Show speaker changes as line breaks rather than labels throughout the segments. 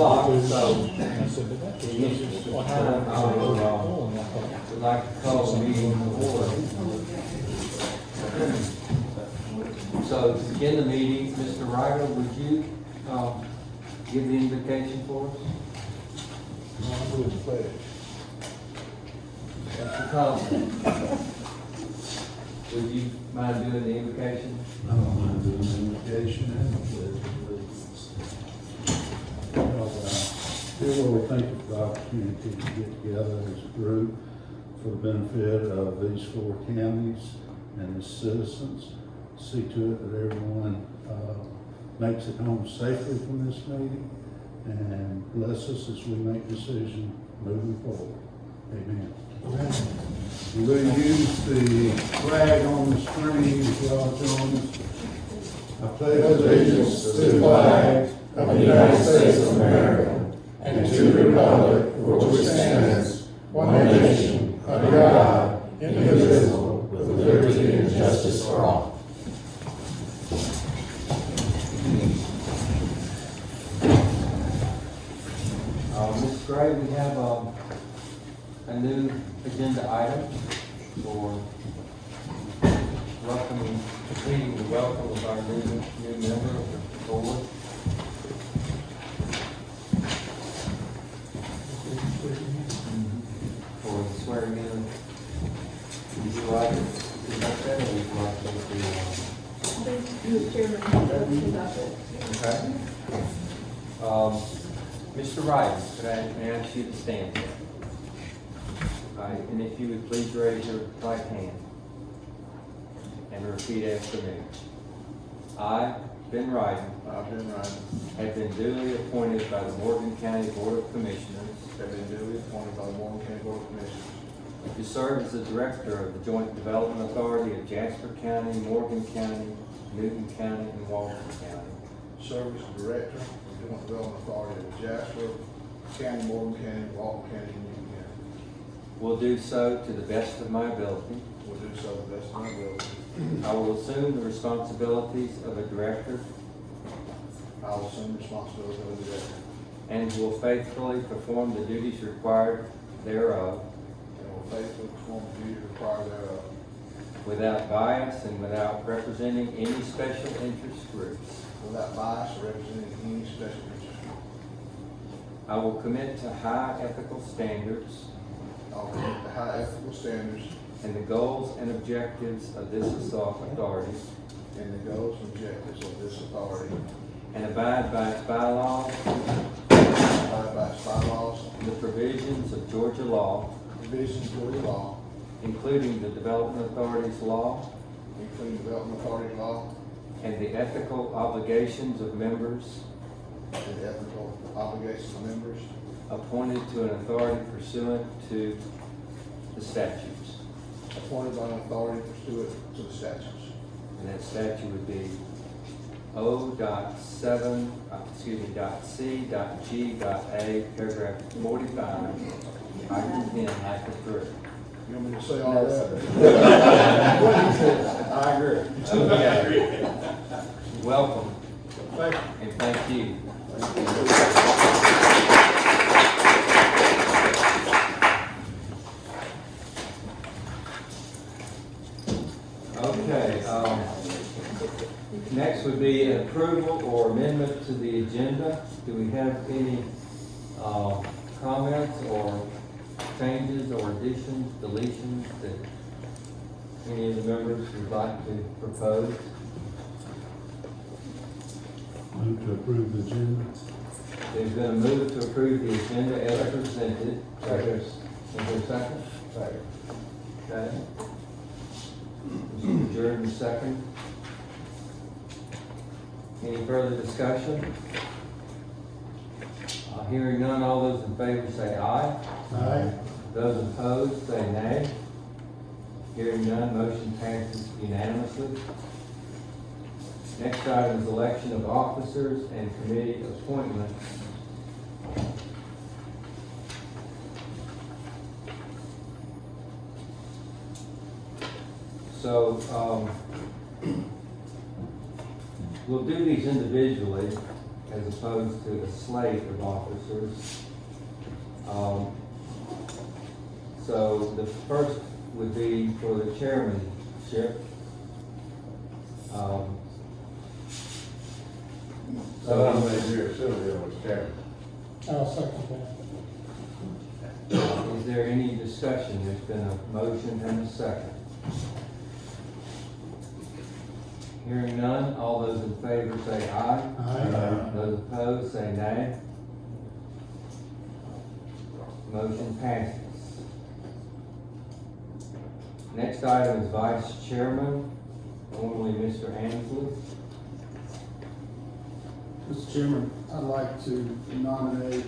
o'clock, so
I said, but that's
in the interest of time, I would like to call the meeting to order. So to begin the meeting, Mr. Ryder, would you give the invocation for us? Mr. Thompson, would you mind doing the invocation?
I don't mind doing the invocation and the pledge of allegiance. Dear Lord, thank you for the opportunity to get together as a group for the benefit of these 4 counties and its citizens. See to it that everyone makes it home safely from this meeting, and bless us as we make decisions moving forward. Amen. We'll use the flag on the screen as well, John. I pledge allegiance to the flag of the United States of America and to the republic for which it stands, one nation, under God, indivisible, with liberty and justice for all.
Ms. Gray, we have a new agenda item for completing the welcome of our new member of the board. For the swearing in. Would you like to conduct that, or would you like to do
Mr. Chairman, conduct it.
Okay. Mr. Wright, could I ask you to stand? All right, and if you would please raise your right hand and repeat after me. I, Ben Wright,
I've been
have been duly appointed by the Morgan County Board of Commissioners to serve as the Director of the Joint Development Authority of Jasper County, Morgan County, Newton County, and Walton County.
Service Director of the Joint Development Authority of Jasper County, Morgan County, Walton County, and Newton County.
Will do so to the best of my ability.
Will do so to the best of my ability.
I will assume the responsibilities of a Director
I will assume responsibility of the Director
and will faithfully perform the duties required thereof
and will faithfully perform the duties required thereof
without bias and without representing any special interest groups.
without bias or representing any special interest.
I will commit to high ethical standards
I will commit to high ethical standards
and the goals and objectives of this authority
and the goals and objectives of this authority,
and abide by its bylaws,
abide by its bylaws,
the provisions of Georgia law,
provisions of Georgia law,
including the Development Authority's law,
including Development Authority law,
and the ethical obligations of members
and the ethical obligations of members
appointed to an authority pursuant to the statutes.
appointed by an authority pursuant to the statutes.
And that statute would be O.C.G.A, paragraph 45, item 10, hyphen 3.
You want me to say all that?
I agree. Okay. Welcome,
Thank you.
and thank you. Okay, next would be an approval or amendment to the agenda. Do we have any comments or changes or additions, deletions that any of the members would like to propose?
Move to approve the agenda.
There's been a move to approve the agenda as presented. Is there a second?
Second.
Okay. Mr. Jordan, second. Any further discussion? Hearing none, all those in favor say aye.
Aye.
Those opposed say nay. Hearing none, motion passes unanimously. Next item is election of officers and committee appointments. So, we'll do these individually. as opposed to a slate of officers. So the first would be for the chairmanship.
So I'm going to do Sylvia was chairman.
I'll second that.
Is there any discussion? There's been a motion and a second. Hearing none, all those in favor say aye.
Aye.
Those opposed say nay. Motion passes. Next item is vice chairman, formerly Mr. Ansley.
Mr. Chairman, I'd like to nominate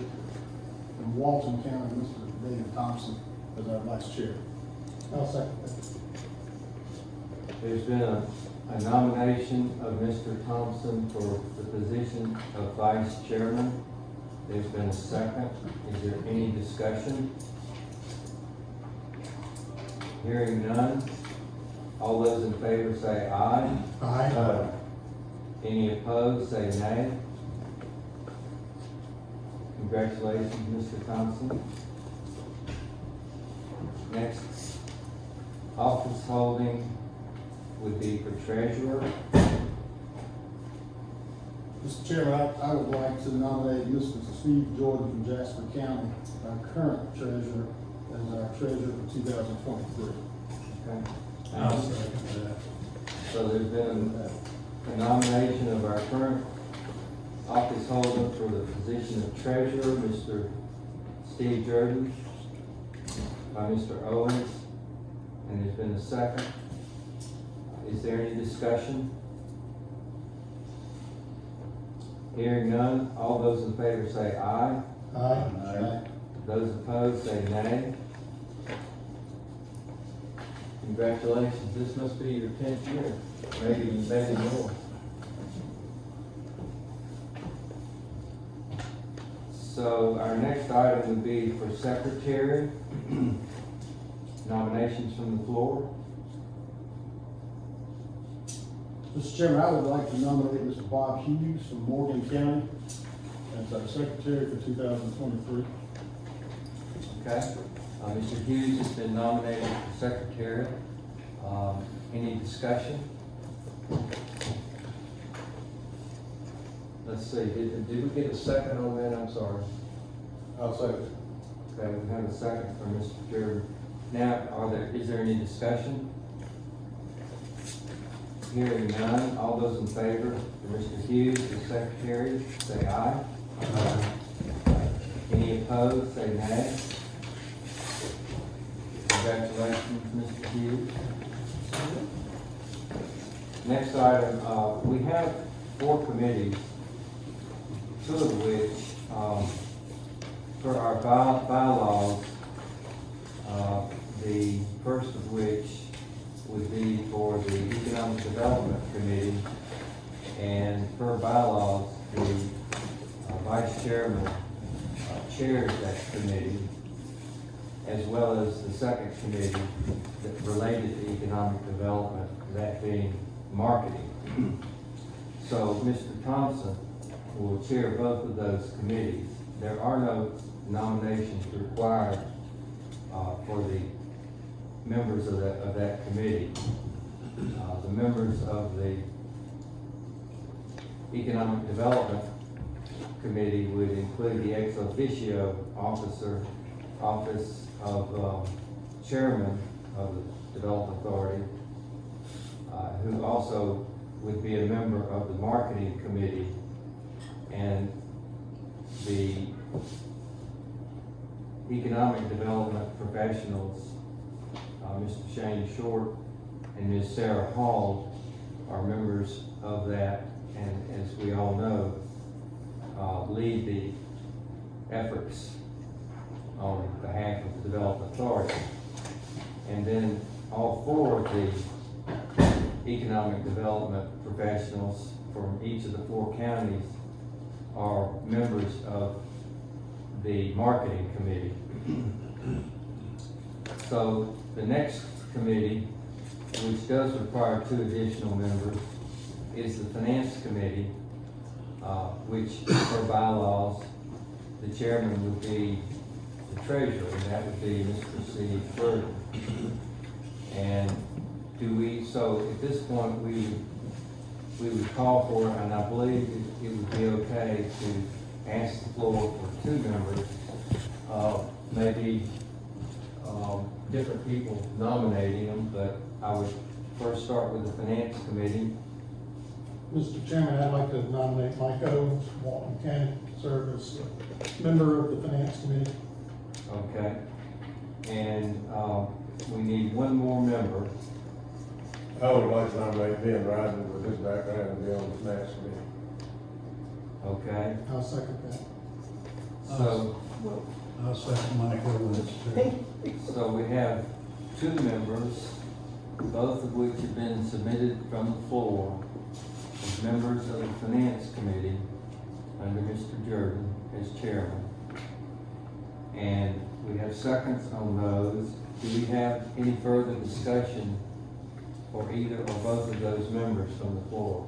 from Walton County, Mr. David Thompson as our vice chair.
I'll second that.
There's been a nomination of Mr. Thompson for the position of vice chairman. There's been a second. Is there any discussion? Hearing none. All those in favor say aye.
Aye.
Any opposed, say nay. Congratulations, Mr. Thompson. Next, office holding would be for treasurer.
Mr. Chairman, I would like to nominate Mr. Steve Jordan from Jasper County, our current treasurer, as our treasurer for 2023.
Okay.
I'll second that.
So there's been a nomination of our current office holder for the position of treasurer, Mr. Steve Jordan, by Mr. Owens, and there's been a second. Is there any discussion? Hearing none, all those in favor say aye.
Aye.
Those opposed say nay. Congratulations, this must be your 10th year, maybe more. So our next item would be for secretary. Nominations from the floor.
Mr. Chairman, I would like to nominate Mr. Bob Hughes from Morgan County as our secretary for 2023.
Okay, Mr. Hughes has been nominated for secretary. Any discussion? Let's see, did we get a second on that? I'm sorry.
I'll second.
Okay, we have a second from Mr. Jordan. Now, is there any discussion? Hearing none, all those in favor for Mr. Hughes as secretary, say aye. Any opposed, say nay. Congratulations, Mr. Hughes. Next item, we have 4 committees, 2 of which, for our bylaws, the first of which would be for the Economic Development Committee, and per bylaws, the vice chairman chairs that committee, as well as the second committee that related to economic development, that being marketing. So Mr. Thompson will chair both of those committees. There are no nominations required for the members of that committee. The members of the Economic Development Committee would include the ex officio office of chairman of the Development Authority, who also would be a member of the Marketing Committee, and the Economic Development Professionals, Mr. Shane Short and Ms. Sarah Hall, are members of that, and as we all know, lead the efforts on behalf of the Development Authority. And then all 4 of the economic development professionals from each of the 4 counties are members of the Marketing Committee. So the next committee, which does require 2 additional members, is the Finance Committee. which for bylaws, the chairman would be the treasurer, and that would be Mr. C. Burton. And so at this point, we would call for it, and I believe it would be okay to ask the floor for 2 members, maybe different people nominating them, but I would first start with the finance committee.
Mr. Chairman, I'd like to nominate Mike Owens, Walton County, to serve as a member of the finance committee.
Okay. And we need 1 more member.
I would like to nominate Ben Ryder with his background to be on the finance committee.
Okay.
I'll second that.
So,
I'll second Mike Owens.
so we have 2 members, both of which have been submitted from the floor as members of the finance committee under Mr. Jordan as chairman. And we have seconds on those. Do we have any further discussion for either or both of those members from the floor?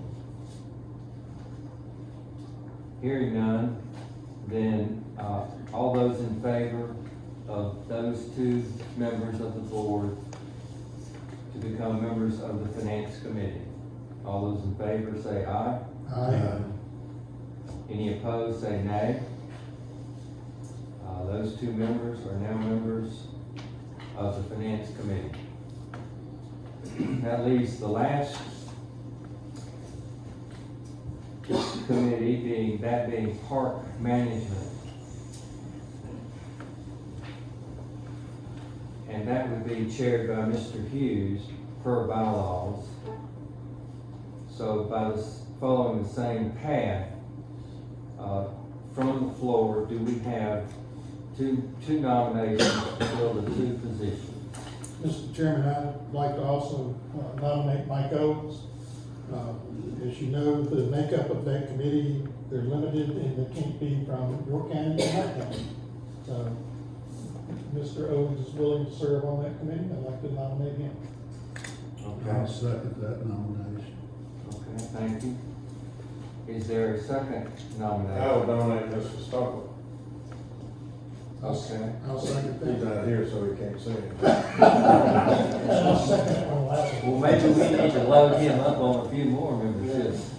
Hearing none, then all those in favor of those 2 members of the board to become members of the finance committee? All those in favor say aye.
Aye.
Any opposed say nay. Those 2 members are now members of the finance committee. That leaves the last committee being park management. And that would be chaired by Mr. Hughes per bylaws. So following the same path, from the floor, do we have two nominations to fill the 2 positions?
Mr. Chairman, I'd like to also nominate Mike Owens. As you know, the makeup of that committee, they're limited and they can't be from your county or my county. So, Mr. Owens is willing to serve on that committee. I'd like to nominate him.
I'll second that nomination.
Okay, thank you. Is there a second nomination?
I would nominate Mr. Stockwell.
Okay.
I'll second
He's
that.
not here, so he can't say it.
I'll second that one last
Well,
one.
maybe we need to load him up on a few more memberships.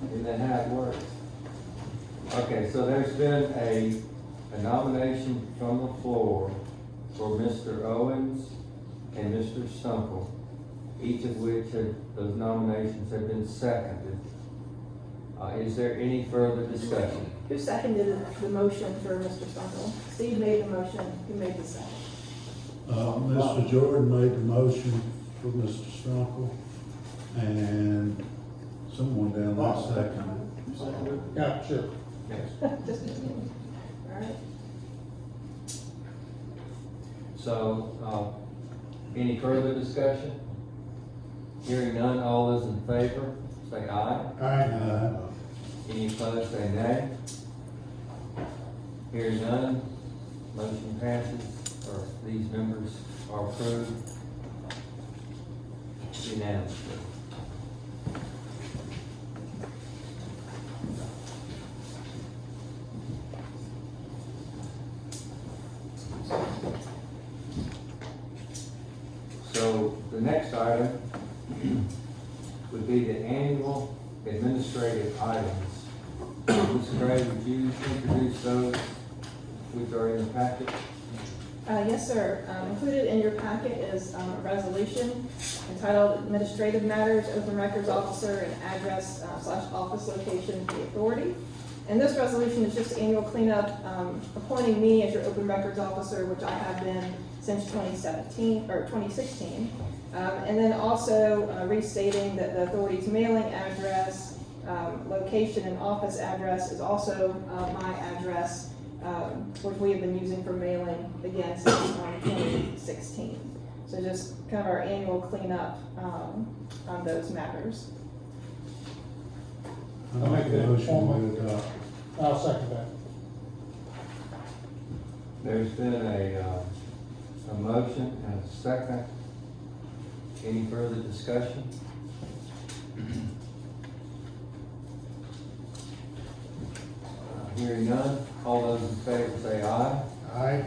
Isn't that how it works? Okay, so there's been a nomination from the floor for Mr. Owens and Mr. Stumple, each of which those nominations have been seconded. Is there any further discussion?
Who seconded the motion for Mr. Stumple? Steve made the motion, who made the second?
Mr. Jordan made the motion for Mr. Strunkel, and someone down there seconded.
Yeah, sure.
Yes.
Just a minute. All right.
So, any further discussion? Hearing none, all those in favor, say aye.
Aye.
Any opposed, say nay. Hearing none, motion passes, or these members are approved unanimously. So the next item would be the annual administrative items. Ms. Gray, would you introduce those which are in the packet?
Yes, sir. Included in your packet is a resolution entitled Administrative Matters, Open Records Officer, and Address / Office Location for the Authority. And this resolution is just annual cleanup, appointing me as your Open Records Officer, which I have been since 2017 or 2016. And then also restating that the authority's mailing address, location, and office address is also my address, which we have been using for mailing again since 2016. So just kind of our annual cleanup on those matters.
I make a motion to adopt.
I'll second that.
There's been a motion and a second. Any further discussion? Hearing none, all those in favor say aye.
Aye.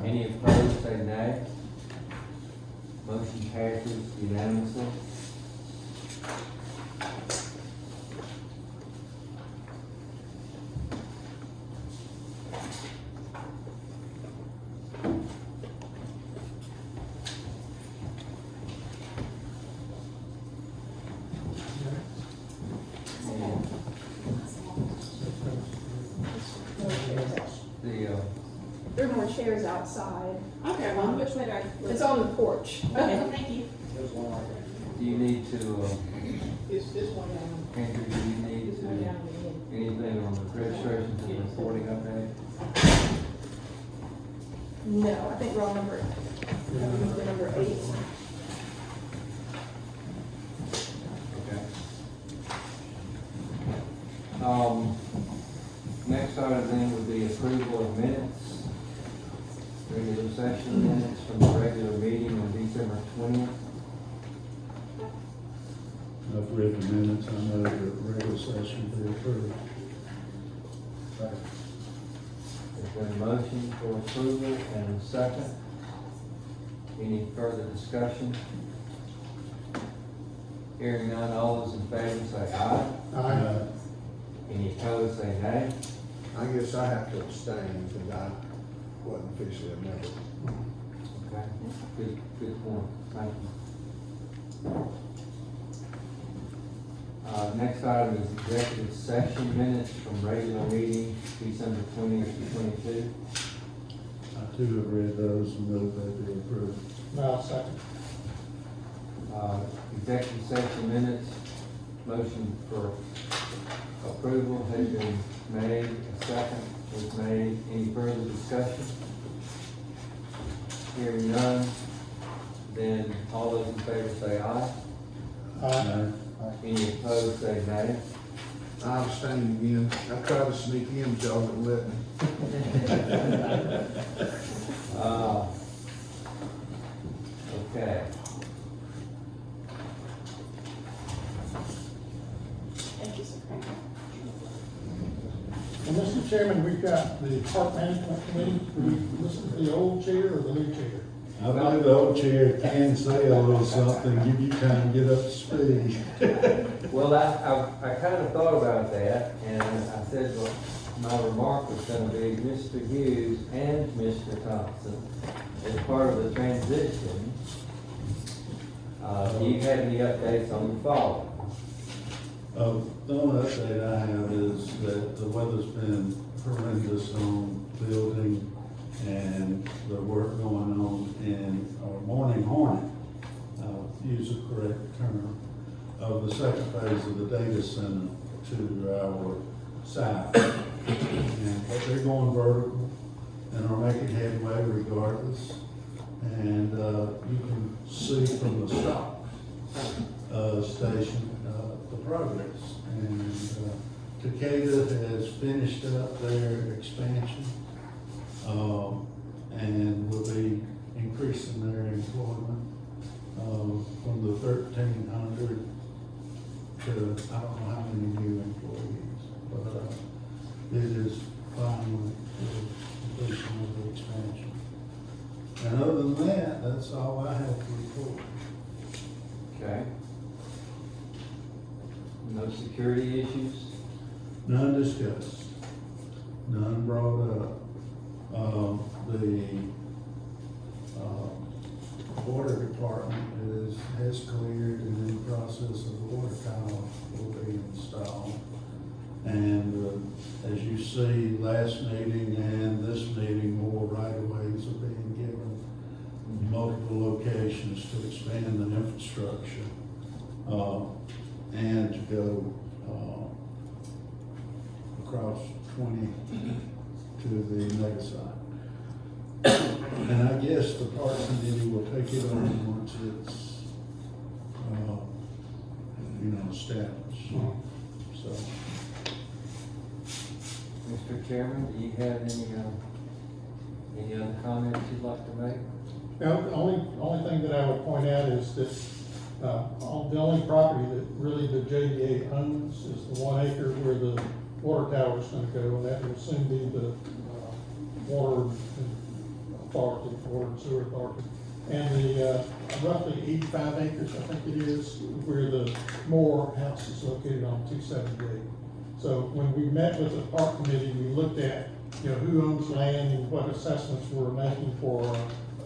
Any opposed say nay. Motion passes unanimously. The,
There are more chairs outside.
Okay, well, which way do I?
It's on the porch.
Okay, thank you.
There's one right there.
do you need to,
It's this one down.
Andrew, do you need
This one
to,
down the end.
anything on the registration to the reporting update?
No, I think we're on number 8.
Okay. Next item then would be approval of minutes, regular session minutes from the regular meeting on December 20th.
I've read the minutes, I know the regular session be approved.
There's been a motion for approval and a second. Any further discussion? Hearing none, all those in favor say aye.
Aye.
Any opposed say nay.
I guess I have to abstain because I wasn't officially a member.
Okay, good point, thank you. Next item is executive session minutes from regular meeting, December 20th to 22.
I too have read those and know they be approved.
Now, second.
Executive session minutes, motion for approval has been made, a second was made. Any further discussion? Hearing none, then all those in favor say aye.
Aye.
Any opposed say nay.
I abstain again. I tried to sneak in, but y'all wouldn't let me.
Okay.
Thank you, sir.
And Mr. Chairman, we've got the park management committee, we listen to the old chair or the new chair?
I believe the old chair can say a little something, give you time to get up to speed.
Well, I kind of thought about that, and I said, well, my remark was gonna be Mr. Hughes and Mr. Thompson as part of the transition. Do you have any updates on the fall?
The only update I have is that the weather's been horrendous on building and the work going on in our morning hornet, use the correct term, of the second phase of the data center to our south. But they're going vertical and are making headway regardless. And you can see from the stock station the progress. And Takeda has finished up their expansion and will be increasing their employment from the 1,300 to, I don't know how many new employees, but it is finally the completion of the expansion. And other than that, that's all I have to report.
Okay. No security issues?
None discussed, none brought up. The water department has cleared and in the process of the water tower will be installed. And as you see, last meeting and this meeting, more right-of-ways are being given in multiple locations to expand the infrastructure and to go across 20 to the mega site. And I guess the park committee will take it on once it's, established. So,
Mr. Chairman, do you have any other comments you'd like to make?
Now, the only thing that I would point out is that, the only property that really the JDA owns is the 1 acre where the water tower's gonna go, and that will soon be the, water authority, water and sewer authority. And the, roughly 85 acres, I think it is, where the Moore house is located on 278. So when we met with the park committee, we looked at, who owns land and what assessments we're making for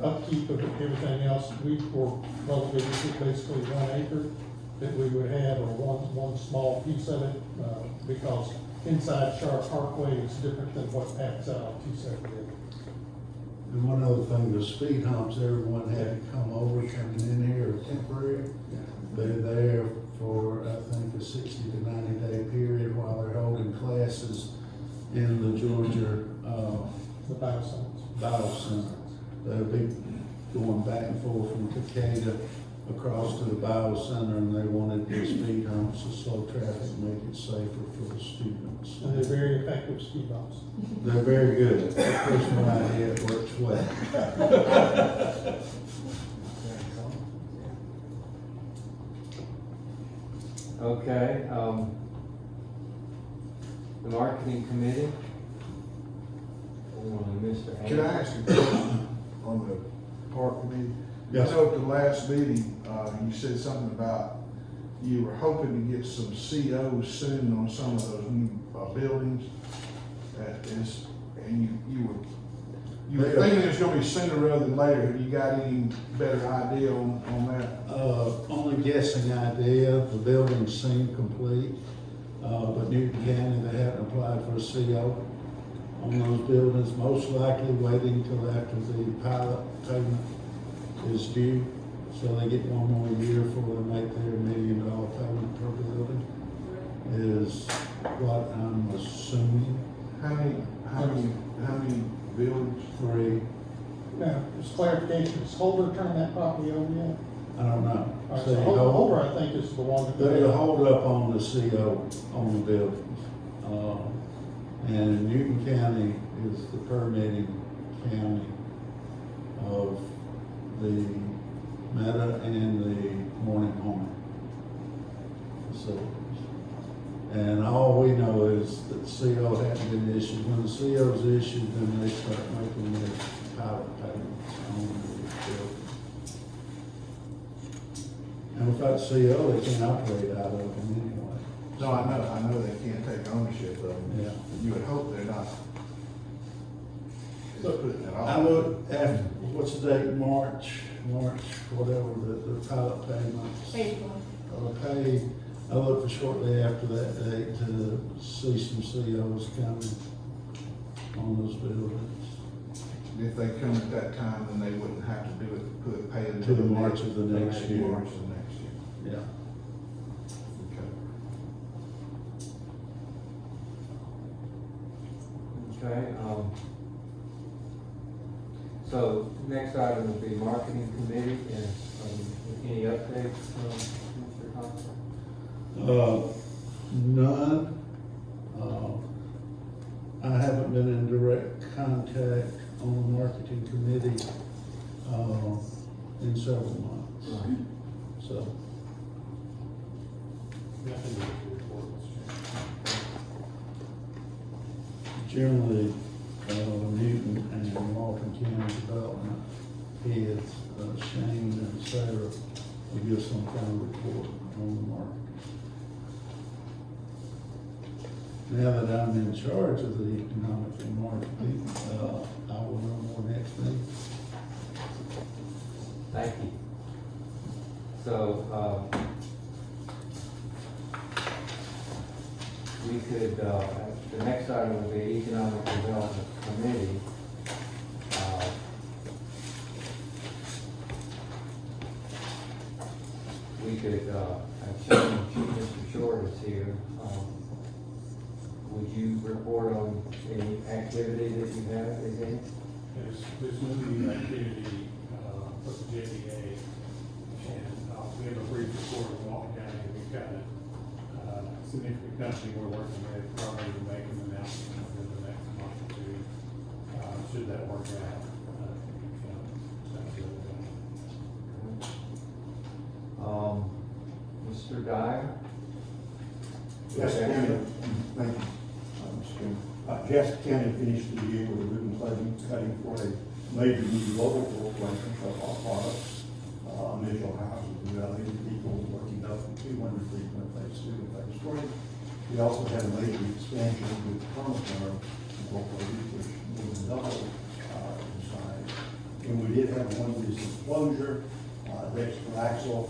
upkeep of everything else. We were relegated to basically 1 acre that we would have, or one small piece of it, because inside Sharp Parkway is different than what happens out on 278.
And one other thing, the speed humps, everyone had to come over, coming in here are temporary. They're there for, I think, a 60 to 90-day period while they're holding classes in the Georgia,
The bioscience.
Battle Center. They'll be going back and forth from Takeda across to the Battle Center, and they wanted the speed humps to slow traffic, make it safer for the students.
And they're very effective speed bumps.
They're very good. The first one I had works well.
Okay, the marketing committee. Mr.
Can I ask you a question on the park committee?
Yes.
I know at the last meeting, you said something about you were hoping to get some COs soon on some of those new buildings. And you were thinking it was gonna be sooner rather than later. Have you got any better idea on that?
Only guessing idea, the buildings seem complete, but Newton County, they haven't applied for a CO on those buildings, most likely waiting till after the pilot payment is due, so they get one more year before they make their $1 million payment per building, is what I'm assuming.
How many buildings?
3,
Now, just clarification, has Holder turned that property over yet?
I don't know.
All right,
See,
so Holder, I think, is the one that.
There's a hold up on the CO on the buildings. And Newton County is the permitting county of the Meta and the Morning Home facilities. And all we know is that CO hadn't been issued. When the CO is issued, then they start making their pilot payments on the building. And without CO, they can't operate out of them anyway.
No, I know they can't take ownership of them.
Yeah.
You would hope they're not. Putting it
I
off.
look after, what's the date, March, whatever, the pilot payments. I look for shortly after that date to see some COs coming on those buildings.
If they come at that time, then they wouldn't have to do it, pay it.
To the March of the next year.
March of the next year.
Yeah.
Okay.
Okay, so next item will be marketing committee, and any updates from Mr. Thompson?
None. I haven't been in direct contact on the marketing committee, in several months, so. Generally, Newton and Walton County Development heads, Shane and Sarah, will give some kind of report on the market. Now that I'm in charge of the economic and marketing, I will know more next meeting.
Thank you. So, we could, the next item will be Economic Development Committee. We could, Mr. Short is here. Would you report on any activity that you have, is any?
There's new activity for the JDA, and we have a brief report of Walton County. We've got a significant company we're working with, probably to make an announcement within the next month or two, should that work out.
Mr. Dyer?
Yes, thank you.
Jesse County finished the year with a ribbon cutting for a major new local corporation of our products. Initial houses, we got 80 people working up to 200 people in phase 2 and phase 3. We also had a major expansion with Perma-Firm Incorporated, which more than doubled in size. And we did have one business closure, Dexter Axle,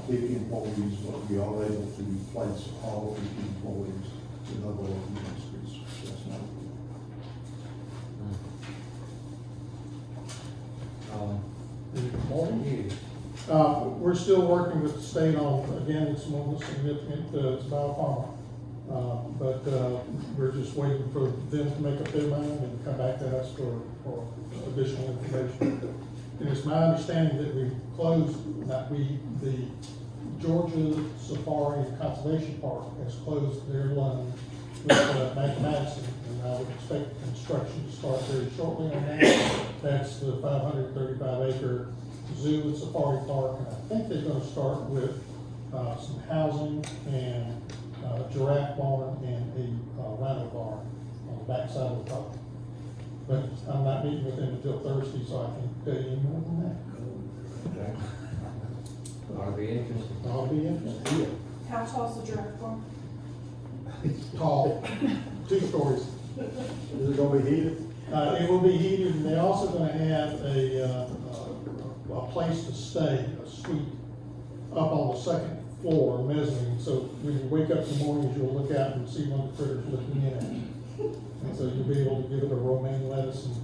50 employees, but we are able to place all 50 employees in other local industries. That's not
More than you.
We're still working with the state on, again, it's one of the significant, it's biopharma. But we're just waiting for them to make up their mind and come back to us for additional information. And it's my understanding that we closed, the Georgia Safari and Conservation Park has closed their loan with Madison, and I would expect construction to start very shortly on that. That's the 535 acre zoo and safari park, and I think they're gonna start with some housing and giraffe barn and a rhino barn on the backside of the property. But I'm not meeting with them until Thursday, so I can't tell you any more than that.
Ought to be interesting.
I'll be interested.
How tall's the giraffe farm?
Tall, 2 stories.
Is it gonna be heated?
It will be heated, and they're also gonna have a place to stay, a suite, up on the second floor, mezzanine, so when you wake up in the mornings, you'll look out and see one of the critters looking in at you. And so you'll be able to give it a romaine lettuce and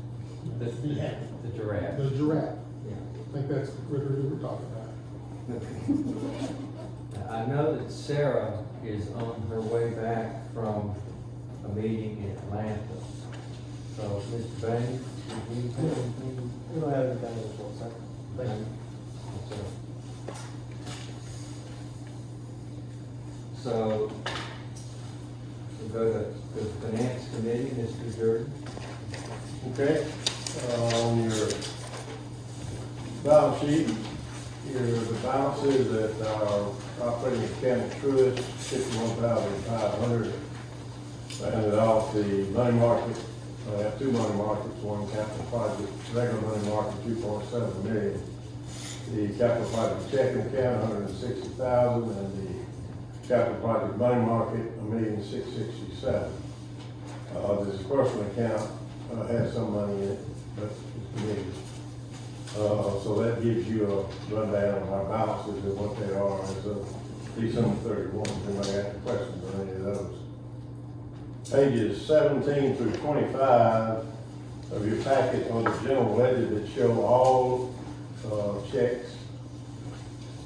be happy.
The giraffe.
The giraffe,
Yeah.
I think that's the critter that we're talking about.
I know that Sarah is on her way back from a meeting in Atlanta. So, Mr. Baines, do you have anything?
We don't have anything else, one second. Thank you.
Yes, sir. So, we'll go to the Finance Committee, Mr. Jordan.
Okay, on your balance sheet, here are the balances that are operating account trust, 51,500. I handed off the money market, I have 2 money markets, one capital project, regular money market, 2.7 million. The capital project checking account, 160,000, and the capital project money market, 1,667,000. The disbursement account has some money in it, but it's big. So that gives you a rundown of our balances and what they are as of December 31. If anybody got any questions on any of those. Pages 17 through 25 of your packet are the general ledger that show all checks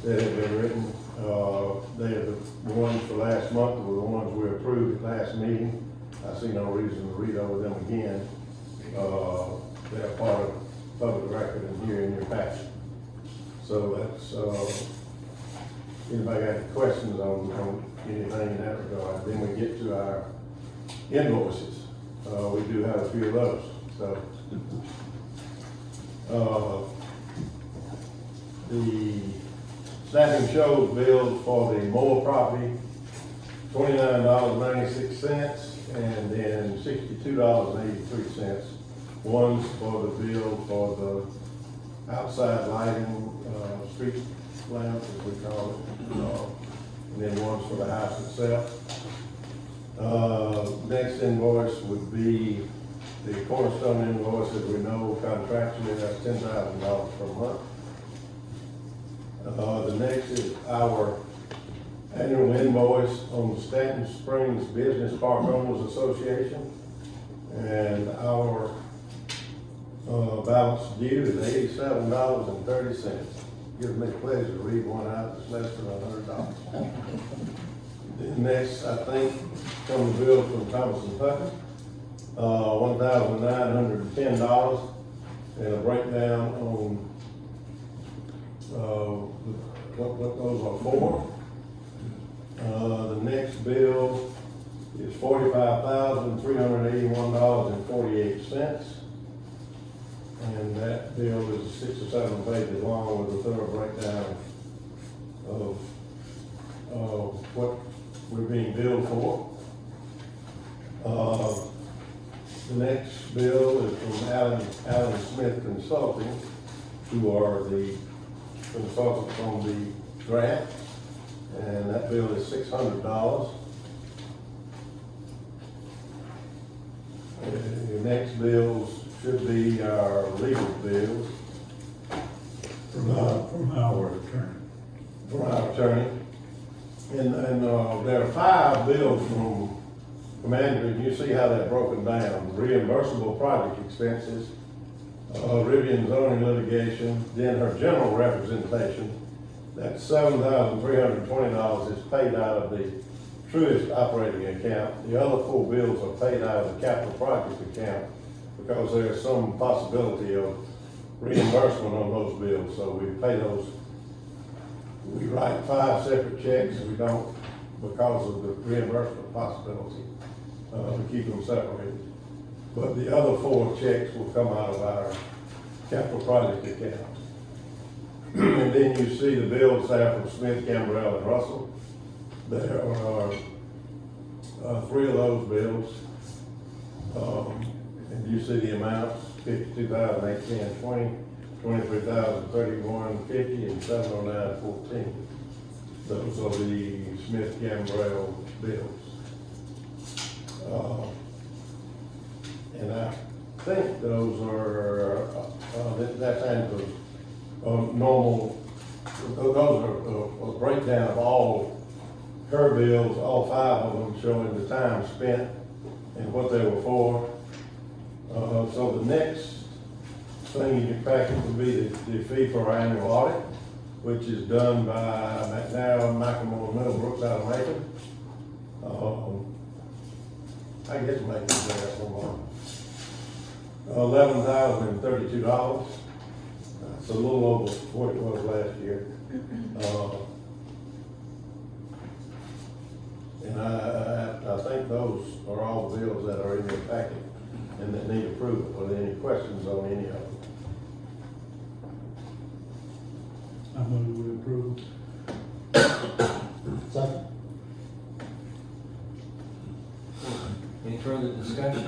that have been written. They are the ones for last month, were the ones we approved at last meeting. I see no reason to read over them again. They're part of public record and here in your packet. So that's, anybody got any questions on anything in that regard? Then we get to our invoices. We do have a few of those. So, the snapping shows bill for the Moore property, $29.96, and then $62.83. One's for the bill for the outside lighting, street lamps, as we call it, and then one's for the house itself. Next invoice would be the Cornerstone invoice, as we know contractually, that's $10,000 per month. The next is our annual invoice on the Stanton Springs Business Park Owners Association. And our balance due is $87.30. Gives me pleasure to read one out that's less than $100. Then next, I think, comes the bill from Thomas and Tucker, $1,910, and a breakdown on what those are for. The next bill is $45,381.48. And that bill is 6 or 7 pages long with a thorough breakdown of what we're being billed for. The next bill is from Allen Smith Consulting, who are the consultants on the grant, and that bill is $600. Your next bills should be our legal bills
From our attorney.
from our attorney. And there are 5 bills from Andrew, and you see how they're broken down. Reimbursable project expenses, Rivian zoning litigation, then her general representation. That $7,320 is paid out of the Truist operating account. The other 4 bills are paid out of the capital project account because there's some possibility of reimbursement on those bills, so we pay those. We write 5 separate checks, we don't, because of the reimbursement possibility, we keep them separated. But the other 4 checks will come out of our capital project account. And then you see the bills there from Smith, Camberell, and Russell. There are 3 of those bills. And you see the amounts, $52,810.20, $23,031.50, and $709.14. Those are the Smith, Camberell bills. And I think those are, that's Angela's normal, those are a breakdown of all her bills, all 5 of them, showing the time spent and what they were for. So the next thing in your packet would be the fee for our annual audit, which is done by McNair, McElmore, Middlebrooks out of Macon. I guess Macon's there somewhere. $11,032. It's a little over what it was last year. And I think those are all the bills that are in your packet and that need approval. Are there any questions on any of them?
I move we approve.
Second.
Any further discussion?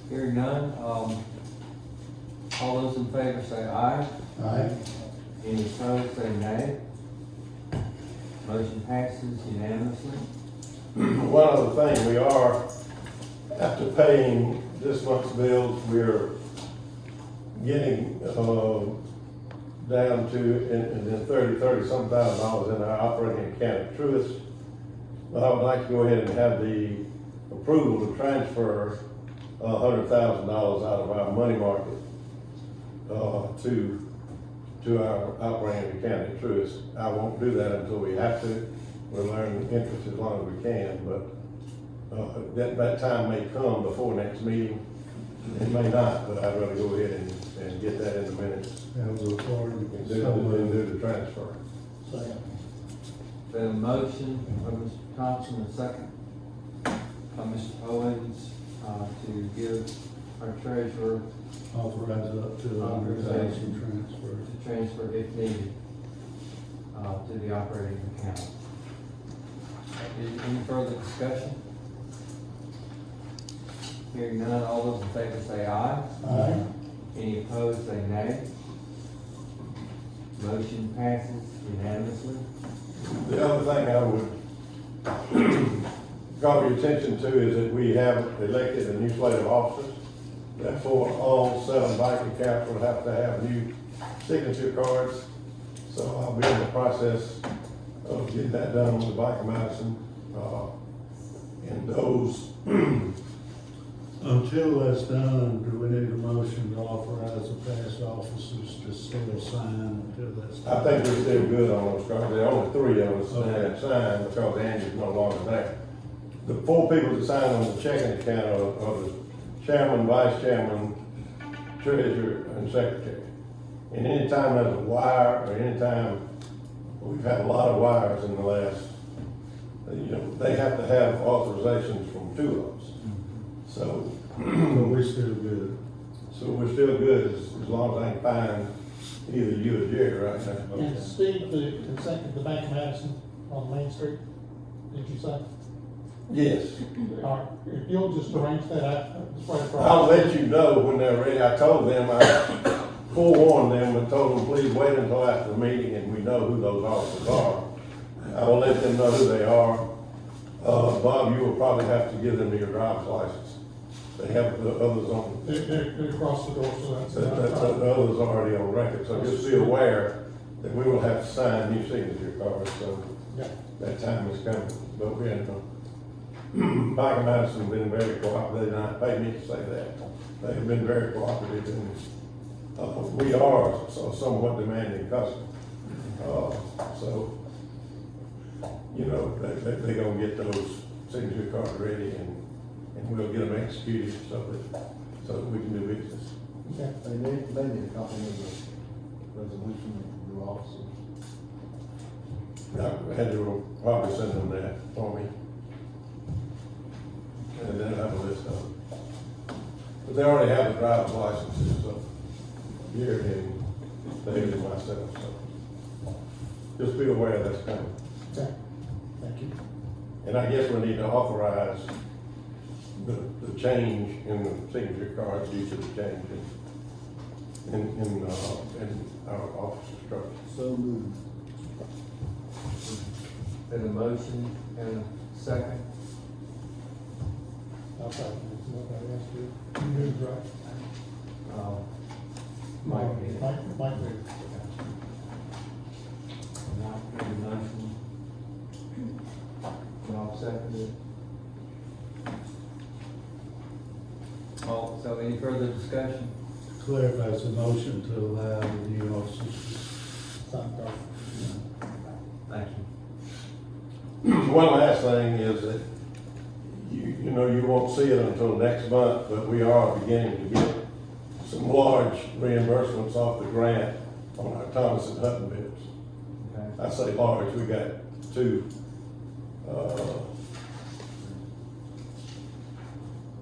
Hearing none, all those in favor say aye.
Aye.
Any opposed say nay. Motion passes unanimously.
One other thing, we are, after paying this month's bills, we're getting down to, and then $30-some thousand in our operating account at Truist. But I would like to go ahead and have the approval to transfer $100,000 out of our money market to our operating account at Truist. I won't do that until we have to. We'll earn interest as long as we can, but that time may come before next meeting. It may not, but I'd rather go ahead and get that in the minutes
That was authority.
and do the transfer.
Second.
Been a motion by Mr. Thompson, a second by Mr. Owens, to give our treasurer
Authorize up to $100,000 transfer.
to transfer if needed, to the operating account. Any further discussion? Hearing none, all those in favor say aye.
Aye.
Any opposed say nay. Motion passes unanimously.
The other thing I would call your attention to is that we have elected a new slate of officers. Therefore, all 7 bank accounts will have to have new signature cards. So I'll be in the process of getting that done with the Bank of Madison. And those,
Until that's done, do we need a motion to authorize the past officers to still sign until that's done?
I think we're still good on those cards. There are only 3 of us that have signed because Andy's no longer there. The 4 people that sign on the checking account are the chairman, vice chairman, treasurer, and secretary. And anytime there's a wire, or anytime, we've had a lot of wires in the last, they have to have authorizations from 2 of us. So
We're still good.
So we're still good as long as I can find either you or Jerry right now.
And Steve, the Bank of Madison on Main Street, did you say?
Yes.
All right, if you'll just arrange that, that's right across.
I'll let you know when they're ready. I told them, I forewarned them and told them, please wait until after the meeting and we know who those officers are. I will let them know who they are. Bob, you will probably have to give them your driver's license. They have the others on,
They're across the door, so that's.
the others already on record. So just be aware that we will have to sign new signature cards, so
Yeah.
that time is coming. But we had Mike and Madison have been very cooperative. They did not pay me to say that. They have been very cooperative, and we are so somewhat demanding customer. So, you know, they're gonna get those signature cards ready, and we'll get them executed so that we can do business.
Okay.
They need a copy of the resolution of your officer.
I had to probably send them that for me. And then have a list of them. But they already have the driver's licenses, so Gary and David and myself, so just be aware that's coming.
Okay, thank you.
And I guess we need to authorize the change in the signature cards due to the change in our office structure.
So moved.
There's a motion and a second.
I'll try to, nobody else do. You moved, right?
Mike did.
Mike moved.
Mike made the motion. Rob seconded. So any further discussion?
Clarifies the motion to allow the new officers.
Sign card.
Thank you.
One last thing is that you know, you won't see it until next month, but we are beginning to get some large reimbursements off the grant on our Thomas and Hutton bills.
Okay.
I say large, we got two,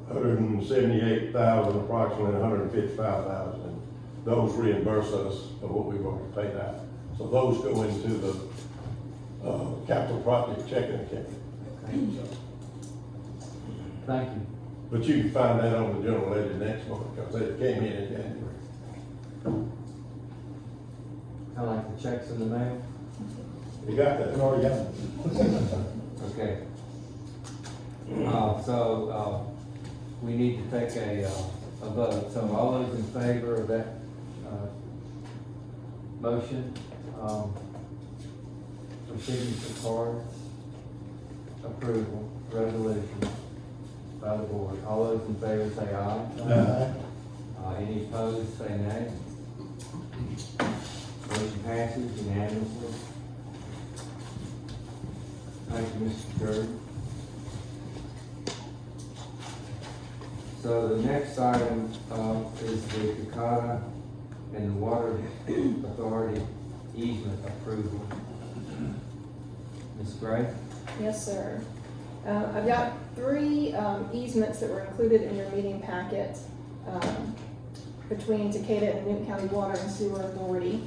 178,000, approximately 155,000. And those reimburse us of what we've already paid out. So those go into the capital project checking account. So,
Thank you.
but you can find that on the general ledger next month, because it came in January.
I like the checks in the mail.
You got that?
Already got it.
Okay. We need to take a vote. So all those in favor of that, motion, for signature cards, approval, resolution by the board. All those in favor say aye. Any opposed, say nay. Motion passes unanimously. Thank you, Mr. Drury. So the next item is the Takata and the Water Authority easement approval. Ms. Gray?
Yes, sir. I've got three easements that were included in your meeting packet between Takata and Newton County Water and Sewer Authority.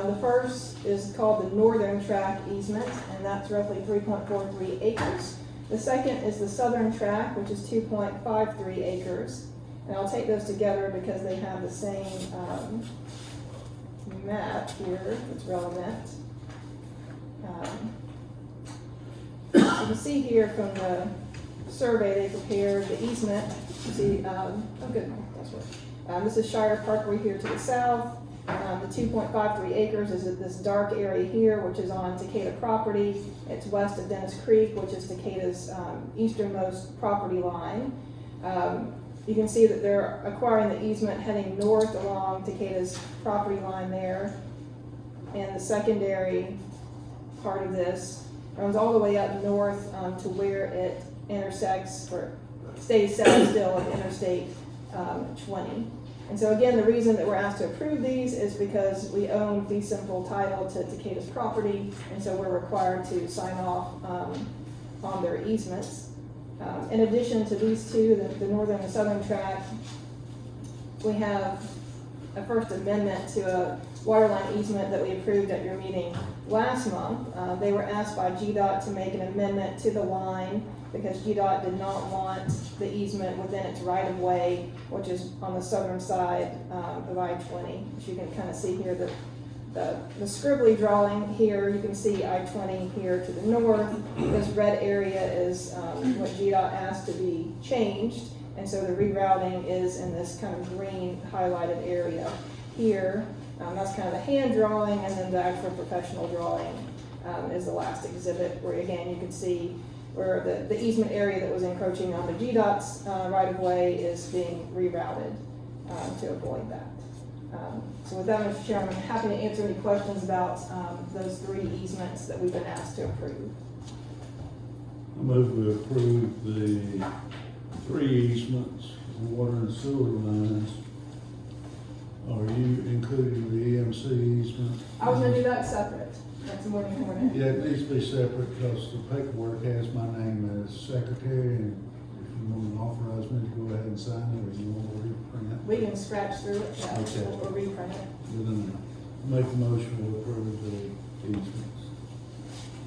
The first is called the Northern Track easement, and that's roughly 3.43 acres. The second is the Southern Track, which is 2.53 acres. And I'll take those together because they have the same map here that's relevant. You can see here from the survey they prepared, the easement, you see, oh good, that's right. This is Shire Parkway here to the south. The 2.53 acres is this dark area here, which is on Takata property. It's west of Dennis Creek, which is Takata's easternmost property line. You can see that they're acquiring the easement heading north along Takata's property line there. And the secondary part of this runs all the way up north to where it intersects, or stays south still of Interstate 20. And so again, the reason that we're asked to approve these is because we own fee simple title to Takata's property, and so we're required to sign off on their easements. In addition to these two, the northern and southern track, we have a First Amendment to a water line easement that we approved at your meeting last month. They were asked by GDOT to make an amendment to the line because GDOT did not want the easement within its right-of-way, which is on the southern side of I-20. As you can kind of see here, the scribbly drawing here, you can see I-20 here to the north. This red area is what GDOT asked to be changed, and so the rerouting is in this kind of green highlighted area here. That's kind of the hand drawing, and then the actual professional drawing is the last exhibit, where again, you can see where the easement area that was encroaching on the GDOT's right-of-way is being rerouted to avoid that. So with that, Mr. Chairman, I'm happy to answer any questions about those 3 easements that we've been asked to approve.
I move we approve the 3 easements, water and sewer lines. Are you including the EMC easement?
I was gonna do that separate, that's morning corner.
Yeah, it needs to be separate because the paperwork has my name as secretary, and if you want to authorize me to go ahead and sign it, or you want to reprint.
We can scratch through it, yeah,
Okay.
or reprint it.
Then make a motion to approve the easements.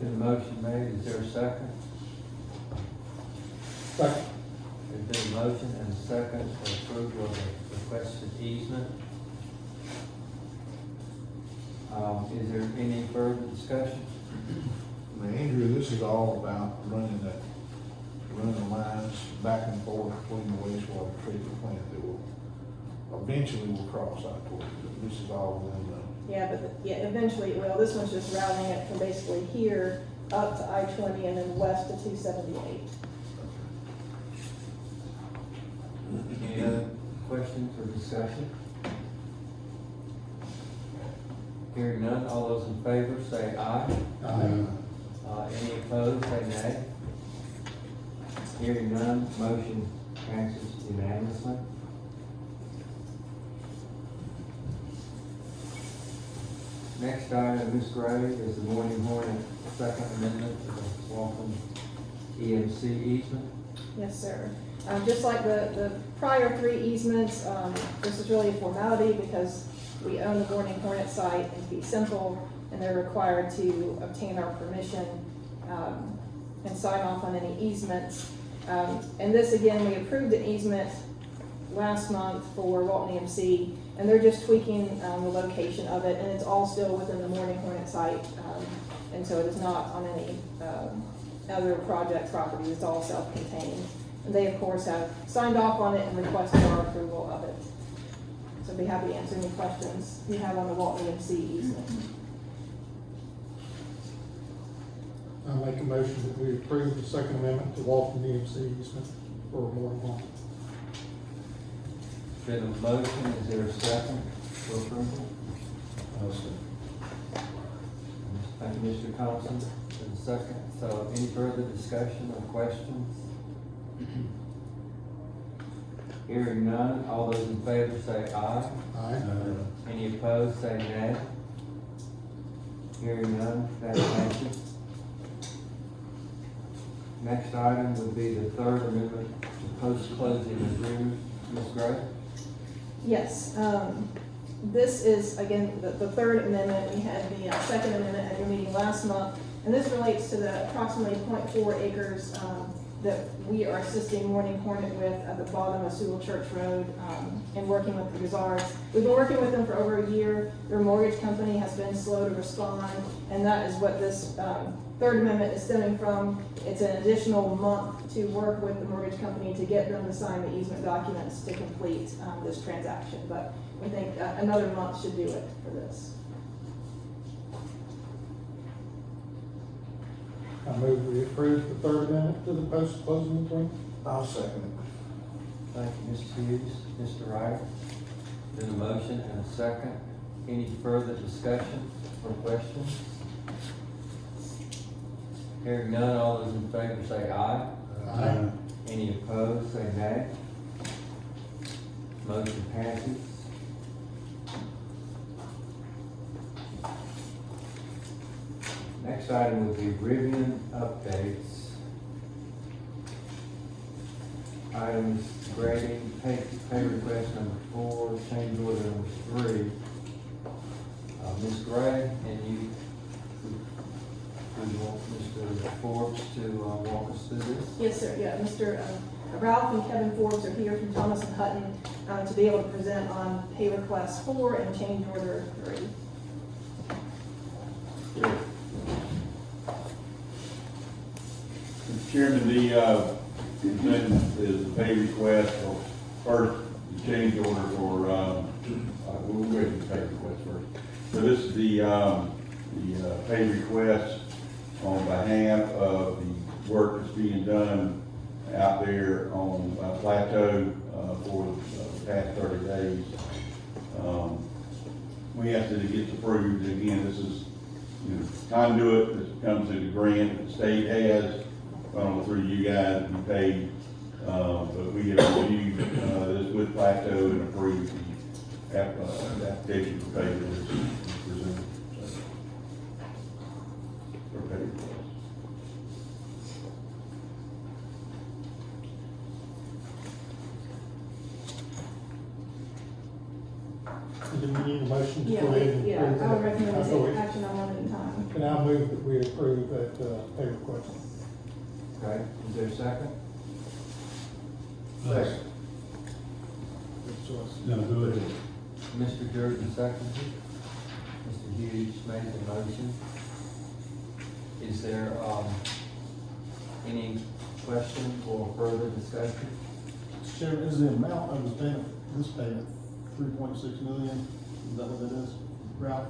Been a motion made, is there a second?
Second.
There's been a motion and a second for approval of the requested easement. Is there any further discussion?
Now, Andrew, this is all about running the lines back and forth between the wastewater treatment plant that will eventually cross I-20. This is all within the.
Yeah, eventually it will. This one's just routing it from basically here up to I-20 and then west to 278.
Any other questions or discussion? Hearing none, all those in favor say aye.
Aye.
Any opposed, say nay. Hearing none, motion passes unanimously. Next item, Ms. Gray, is the Morning Hornet Second Amendment to the Walton EMC easement.
Yes, sir. Just like the prior 3 easements, this is really a formality because we own the Morning Hornet site in Fee Simple, and they're required to obtain our permission and sign off on any easements. And this, again, we approved an easement last month for Walton EMC, and they're just tweaking the location of it, and it's all still within the Morning Hornet site, and so it is not on any other project property. It's all self-contained. And they, of course, have signed off on it and requested our approval of it. So I'd be happy to answer any questions you have on the Walton EMC easement.
I make a motion that we approve the Second Amendment to Walton EMC easement for Morning Hornet.
Been a motion, is there a second for approval?
I'll say.
Thank you, Mr. Thompson, for the second. So any further discussion or questions? Hearing none, all those in favor say aye.
Aye.
Any opposed, say nay. Hearing none, that passes. Next item would be the 3rd amendment to post-closing agreement. Ms. Gray?
Yes, this is, again, the 3rd amendment. We had the 2nd amendment at your meeting last month, and this relates to the approximately 0.4 acres that we are assisting Morning Hornet with at the bottom of Sewell Church Road and working with the Gazards. We've been working with them for over a year. Their mortgage company has been slow to respond, and that is what this 3rd amendment is stemming from. It's an additional month to work with the mortgage company to get them to sign the easement documents to complete this transaction. But we think another month should do it for this.
I move we approve the 3rd Amendment to the post-closing agreement.
I'll second it.
Thank you, Mr. Hughes. Mr. Wright? Been a motion and a second. Any further discussion or questions? Hearing none, all those in favor say aye.
Aye.
Any opposed, say nay. Motion passes. Next item would be Rivian updates. Items grading, pay request number 4, change order number 3. Ms. Gray, and you, would you want Mr. Forbes to walk us through this?
Yes, sir, yeah, Mr. Ralph and Kevin Forbes are here from Thomas and Hutton to be able to present on pay request 4 and change order 3.
Mr. Chairman, the consent is the pay request for first, the change order for, we'll go ahead with the pay request first. So this is the pay request on behalf of the work that's being done out there on Plateau for the past 30 days. We asked that it gets approved. Again, this is, you know, conduit that comes through the grant that the state has, through you guys to be paid. But we have reviewed this with Plateau and approved the application for pay that is presented. So, for pay request.
Do we need a motion to
Yeah,
go ahead and
yeah,
approve
I would
that?
recommend we
I'll go
take
ahead.
action on one at a time.
And I move that we approve that pay request.
Okay, is there a second?
Second. No, go ahead.
Mr. Jordan seconded. Mr. Hughes made the motion. Is there, any question or further discussion?
Mr. Chairman, is the amount of this payment 3.6 million? Is that what it is? Ralph?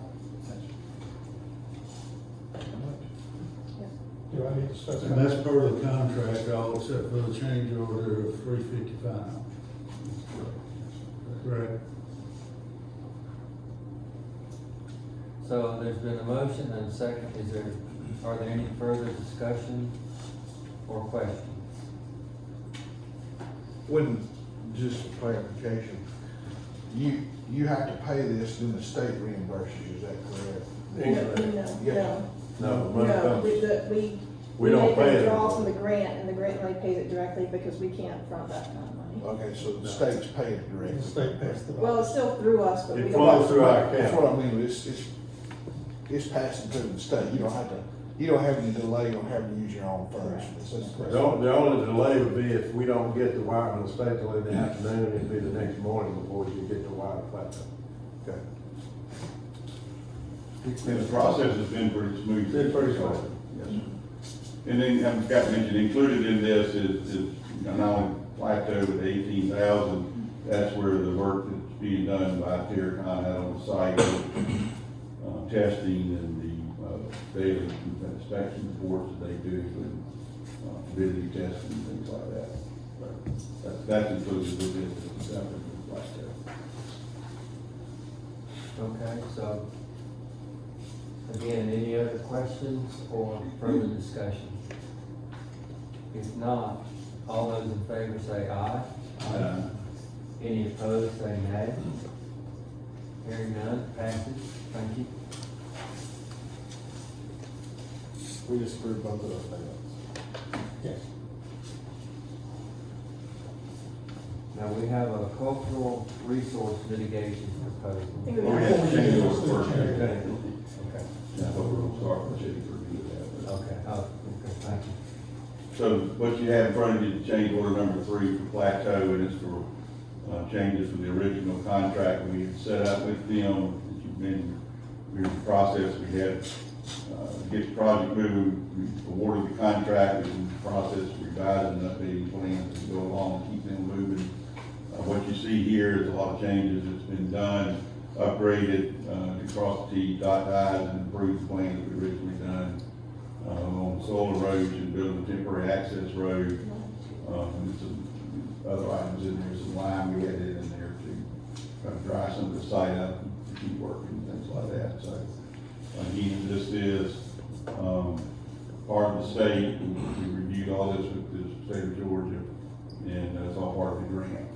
Do I need to specify?
And that's per the contract, all except for the change order of $355. Correct.
So there's been a motion and a second. Are there any further discussion or questions?
When, just for clarification, you have to pay this, then the state reimburses you, is that correct?
No,
No,
money comes.
we
don't
make
pay
a
it.
withdrawal from the grant, and the grant money pays it directly because we can't front that kind of money.
Okay, so the state's paying it
The
directly.
state pays the.
Well, it's still through us, but we
It
don't.
flows through our
That's
account.
what I mean, it's passing through the state, you don't have any delay on having to use your own funds.
The only delay would be if we don't get the wire from the state till in the afternoon, it'd be the next morning before you get the wire to Plateau.
Okay.
And the process has been pretty smooth.
It's been pretty smooth.
Yes, sir. And then, I forgot to mention, included in this is not only Plateau with 18,000, that's where the work that's being done by Terracon out on the site, testing and the daily inspection reports that they do, and validity testing and things like that. But that's included with this, separate with Plateau.
Okay, so, again, any other questions or further discussion? If not, all those in favor say aye. Any opposed, say nay. Hearing none, passes. Thank you.
We just approved both of those payments.
Yes.
Now, we have a cultural resource litigation
I
proposal.
think we
Oh,
have-
yeah, change order first.
Okay,
Yeah, I hope we're gonna start with City for review of that.
okay, okay, thank you.
So what you have in front of you is change order number 3 for Plateau, and it's for changes from the original contract we had set up with them. That you've been, through the process, we had to get the project moving, we awarded the contract, we in the process of revising and updating plans to go along and keep them moving. What you see here is a lot of changes that's been done, upgraded, to cross the T, dot the I's, and improve the plan that we originally done. On soil erosion, building a temporary access road, and some other items in there, some lime we added in there to kind of dry some of the site up and to keep working, things like that. So, again, this is, part of the state, we reviewed all this with the state of Georgia, and it's all part of the grant,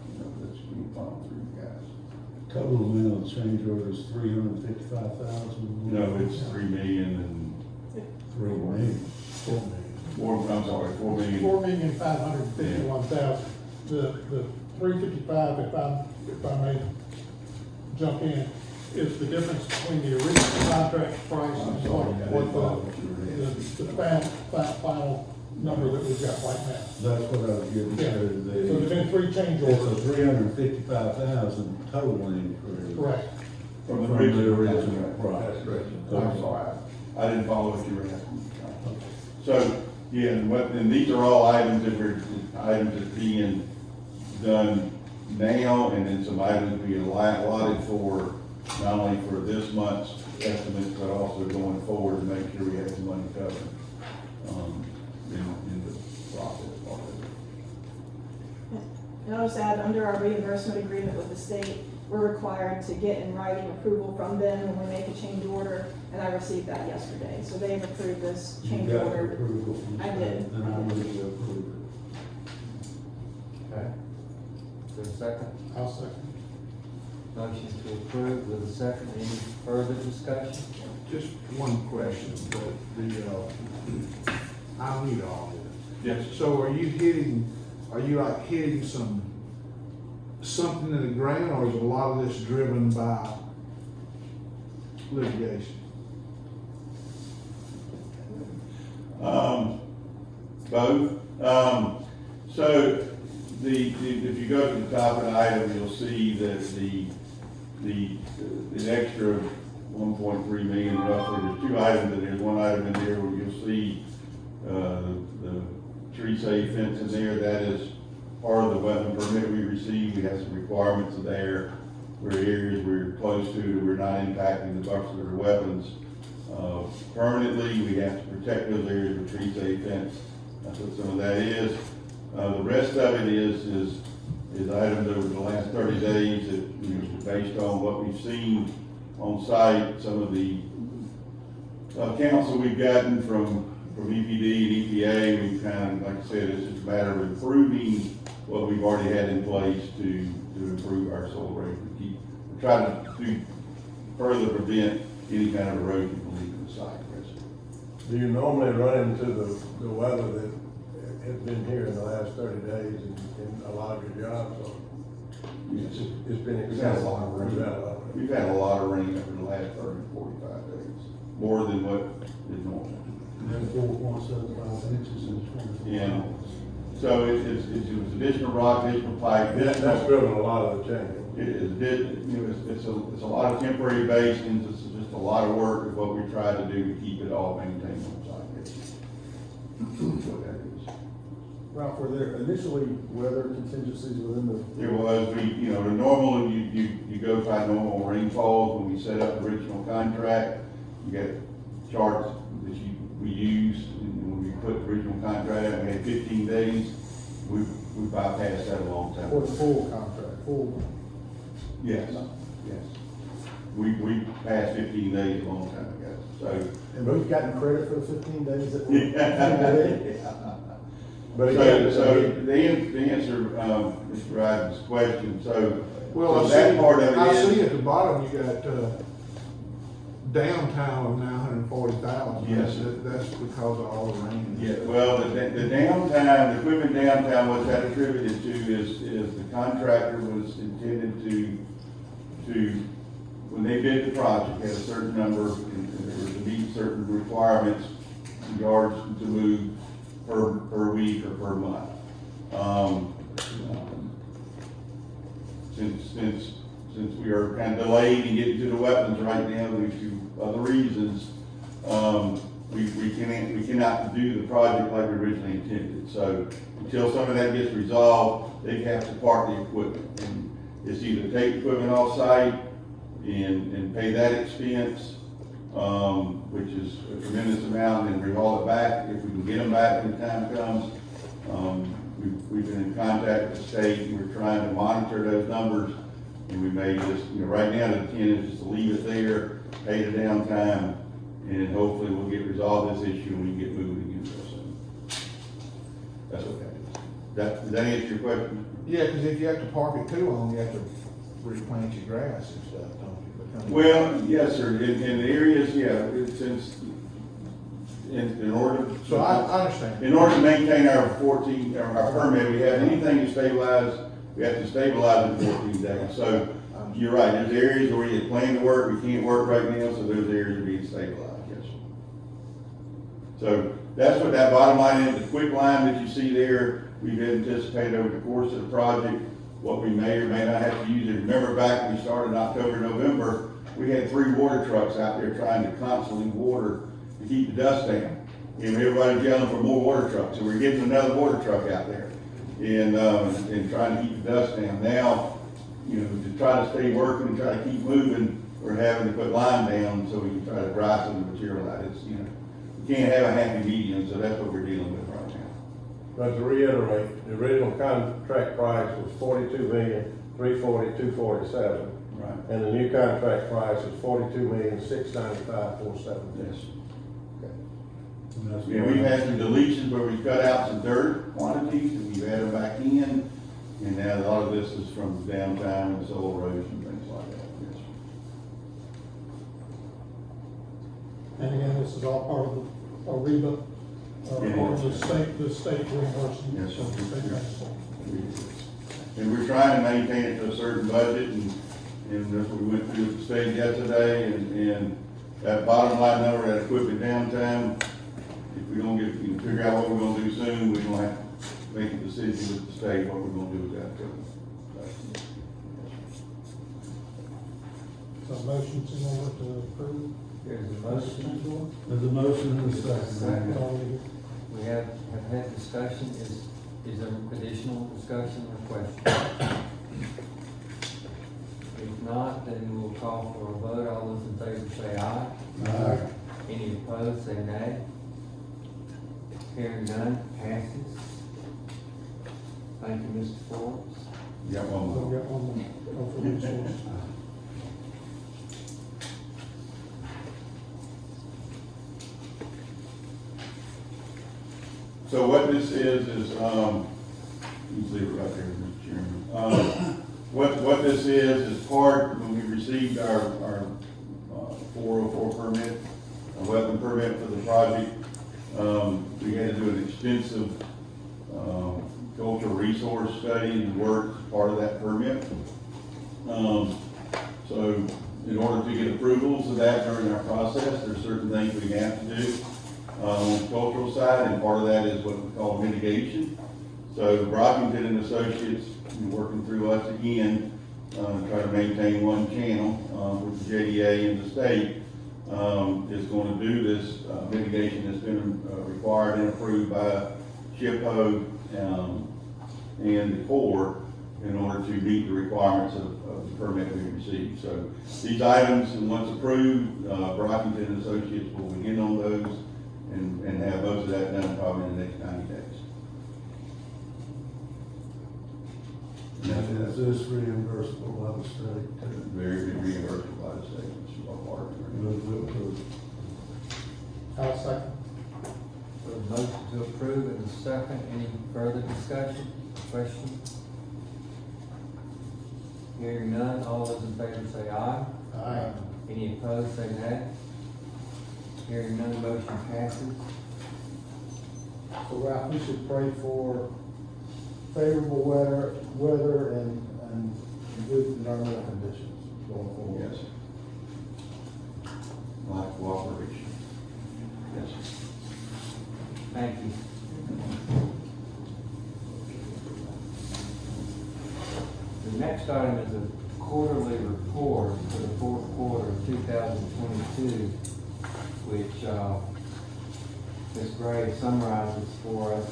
that's being funneled through you guys.
Total amount of change order is $355,000.
No, it's 3 million and,
$3 million.
4 million.
4,551,000. The 355, if I may jump in, is the difference between the original contract price and the final number that we've got right now.
That's what I was getting
Yeah.
to.
So there's been 3 change
It's a
orders.
355,000 total increase.
Correct.
From the
From
original
the original
contract.
price.
That's correct. I'm sorry, I didn't follow what you were asking. So, yeah, and these are all items that's being done now, and then some items being allotted for, not only for this month's estimates, but also going forward to make sure we have the money covered, in the process already.
And I'll just add, under our reimbursement agreement with the state, we're required to get in writing approval from them when we make a change order, and I received that yesterday. So they've approved this
You
change
got
order.
approval from the
I did.
state, then I move to approve
Okay. Is there a second?
I'll second.
Motion to approve with a second. Any further discussion?
Just one question, I'll need all this.
Yes.
So are you like hitting something in the ground, or is a lot of this driven by litigation?
Both. So if you go to the top of the item, you'll see that the extra 1.3 million roughly, there's 2 items in there. One item in there where you'll see, the tree safe fence in there. That is part of the weapon permit we received. We have some requirements there where areas we're close to, that we're not impacting the buffers of the weapons. Permanently, we have to protect those areas with tree safe fence. That's what some of that is. The rest of it is items over the last 30 days that, you know, based on what we've seen on site, some of the counsel we've gotten from EPD and EPA, we've kind of, like I said, it's just a matter of improving what we've already had in place to improve our soil erosion. We're trying to further prevent any kind of erosion from leaving the site.
Do you normally run into the weather that has been here in the last 30 days in a lot of your jobs? Or
Yes.
it's been
We've had a lot of
We've had a
rain.
lot of rain.
We've had a lot of rain over the last 30 to 45 days, more than what is normal.
And 4.75 inches in 24
Yeah.
hours.
So it was additional rock, additional pipe.
That's driven a lot of the change.
It is, you know, it's a lot of temporary basins. It's just a lot of work of what we try to do to keep it all maintained on site. That's what that is.
Ralph, were there initially weather contingencies within the?
There was, the normal, you go by normal rainfalls. When we set up the original contract, you got charts that we used, and when we put the original contract out, we had 15 days. We bypassed that a long time
For
ago.
the full contract, full?
Yes, yes. We passed 15 days a long time ago, so.
And we've gotten credit for the 15 days that we?
But again,
So the answer, Mr. Ryden's question, so
Well,
that part of it
I
is.
see at the bottom, you got, downtime of 940,000.
Yes.
That's because of all the rain.
Yeah, well, the downtime, the equipment downtime, what that attributed to is the contractor was intended to, when they bid the project, had a certain number, and there was to meet certain requirements, yards to move per week or per month. Since we are kind of delayed in getting to the weapons right now, due to other reasons, we cannot do the project like we originally intended. So until some of that gets resolved, they have to park the equipment. And it's either take equipment off site and pay that expense, which is a tremendous amount, and rehaul it back if we can get them back when the time comes. We've been in contact with the state, and we're trying to monitor those numbers. And we may just, right now the intent is just to leave it there, pay the downtime, and hopefully we'll get resolved this issue and we can get moving again real soon. That's okay. Does that answer your question?
Yeah, because if you have to park it too long, you have to replant your grass and stuff, don't you? Because-
Well, yes, sir. In the areas, yeah, since, in order.
So I understand.
In order to maintain our permit, we have anything to stabilize, we have to stabilize in 14 days. So you're right, there's areas where you plan to work, we can't work right now, so those areas are being stabilized, yes. So that's what that bottom line is, the quick line that you see there, we've anticipated over the course of the project, what we may or may not have to use it. Remember back when we started in October, November, we had 3 water trucks out there trying to constantly water to keep the dust down. And everybody's yelling for more water trucks, so we're getting another water truck out there and trying to keep the dust down. Now, you know, to try to stay working and try to keep moving, we're having to put lime down so we can try to dry some of the material out. It's, you know, we can't have a happy medium, so that's what we're dealing with right now.
But to reiterate, the original contract price was $42,340,247.
Right.
And the new contract price is $42,695,470.
Yes.
And that's
Yeah, we've had some deletions where we cut out some dirt quantities and we've added them back in. And now a lot of this is from downtime and soil erosion and things like that. Yes.
And again, this is all part of the AREBA,
Yeah.
or the state reimbursement.
Yes,
So the state
sir.
has-
And we're trying to maintain it to a certain budget and that's what we went through with the state yesterday and that bottom line number, that equipment downtime, if we don't get, we can figure out what we're gonna do soon, we're gonna have to make a decision with the state, what we're gonna do with that equipment.
So motion's in order to approve.
There's a motion.
There's a motion and a second.
Second.
Already.
We have had discussion. Is there additional discussion or question? If not, then we'll call for a vote. All those in favor say aye.
Aye.
Any opposed, say nay. Hearing none, passes. Thank you, Mr. Forbes.
You got one
So
more.
we got one more, oh, for resource.
So what this is, you can leave it right there, Mr. Chairman. What this is part, when we received our 404 permit, a weapon permit for the project, we had to do an extensive, cultural resource study and work as part of that permit. So in order to get approvals of that during our process, there's certain things we have to do on the cultural side, and part of that is what we call mitigation. So Brockington and Associates, working through us again, try to maintain one channel with the JDA and the state, is going to do this mitigation that's been required and approved by SHPO and the Corps in order to meet the requirements of the permit we received. So these items, and once approved, Brockington and Associates will begin on those and have most of that done probably in the next 90 days.
And is this reimbursable by the state?
Very good reimbursement by the state, which is our part of it.
Move to approve.
I'll second.
A motion to approve and a second. Any further discussion, question? Hearing none, all those in favor say aye.
Aye.
Any opposed, say nay. Hearing none, motion passes.
So Ralph, we should pray for favorable weather and good environmental conditions going forward.
Yes. Like cooperation. Yes.
Thank you. The next item is a quarterly report for the fourth quarter of 2022, which Ms. Gray summarizes for us,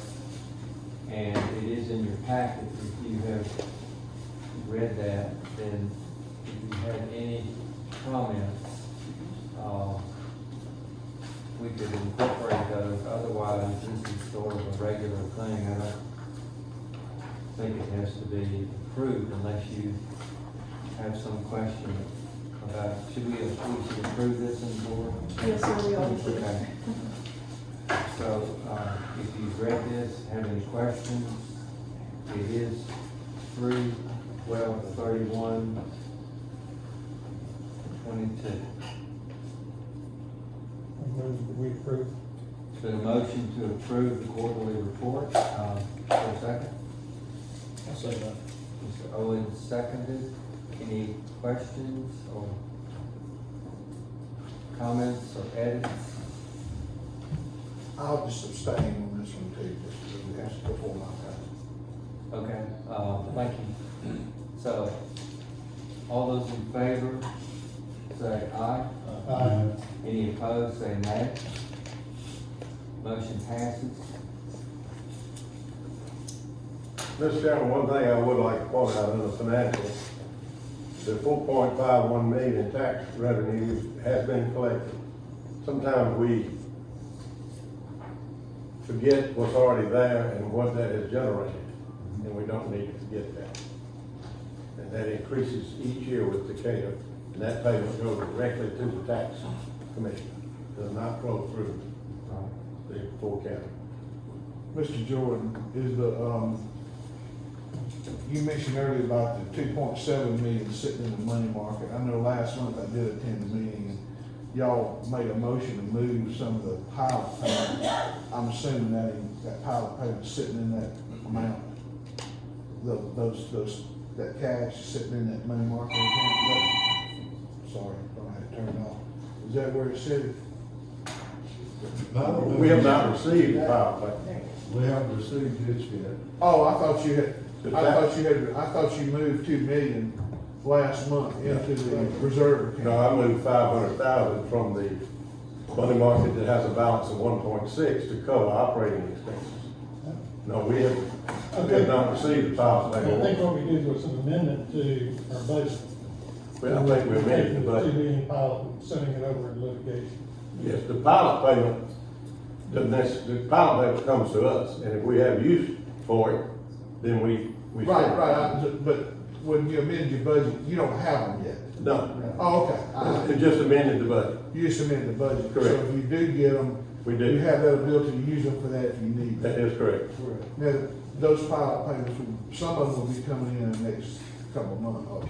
and it is in your packet. If you have read that, then if you have any comments, we could incorporate those. Otherwise, this is sort of a regular thing. I don't think it has to be approved unless you have some question about it. Should we approve this in the board?
Yes, sir, we always do.
Okay. So, if you've read this, have any questions, it is through 12/31/22.
We approve.
It's been a motion to approve the quarterly report. For a second,
I'll say that.
Mr. Owens seconded. Any questions or comments or edits?
I'll just abstain on this one too, just because it has to before my time.
Okay, thank you. So, all those in favor, say aye.
Aye.
Any opposed, say nay. Motion passes.
Mr. Chairman, one thing I would like to point out in the financials, the 4.51 million in tax revenue has been collected. Sometimes we forget what's already there and what that has generated, and we don't need to forget that. And that increases each year with Decatur, and that payment goes directly to the tax commission, does not flow through the full county.
Mr. Jordan, is you mentioned earlier about the 2.7 million sitting in the money market. I know last month I did attend the meeting and y'all made a motion to move some of the pilot payment. I'm assuming that pilot payment's sitting in that amount. That cash is sitting in that money market account. Sorry, I had to turn it off. Is that where it's sitting?
We have not received the power payment.
We haven't received it yet.
Oh, I thought you moved 2 million last month into the reserve account.
No, I moved 500,000 from the money market that has a balance of 1.6 to cover operating expenses. No, we have not received the power
I think
payment.
what we did was an amendment to our budget.
Well, I think we amended the
$2
budget.
million pilot and sending it over in litigation.
Yes, the pilot payment, the pilot payment comes to us, and if we have use for it, then we.
Right, but when you amend your budget, you don't have them yet.
No,
Oh, okay.
it just amended the budget.
You just amend the budget.
Correct.
So if you do get them,
We
you
do.
have that ability to use them for that if you need
That
them.
is correct.
Now, those pilot payments, some of them will be coming in the next couple of months.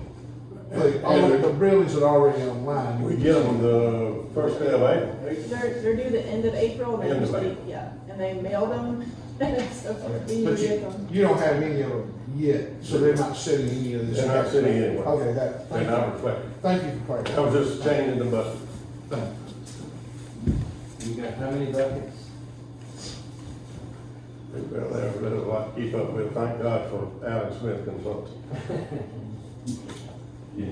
The buildings are already online.
We get them the first day of April.
They're due the end of April, and they
End of
usually,
April.
yeah, and they mail them, so we
But
usually get them.
you don't have any of them yet, so they're not sitting any of this.
They're not sitting anywhere.
Okay,
They're
thank
not
you.
reflected.
Thank you for
That
clarifying.
was just changing the budget.
Thank you.
You got how many buckets?
Well, there's a lot to keep up with. Thank God for Alan Smith Consulting.
Yeah.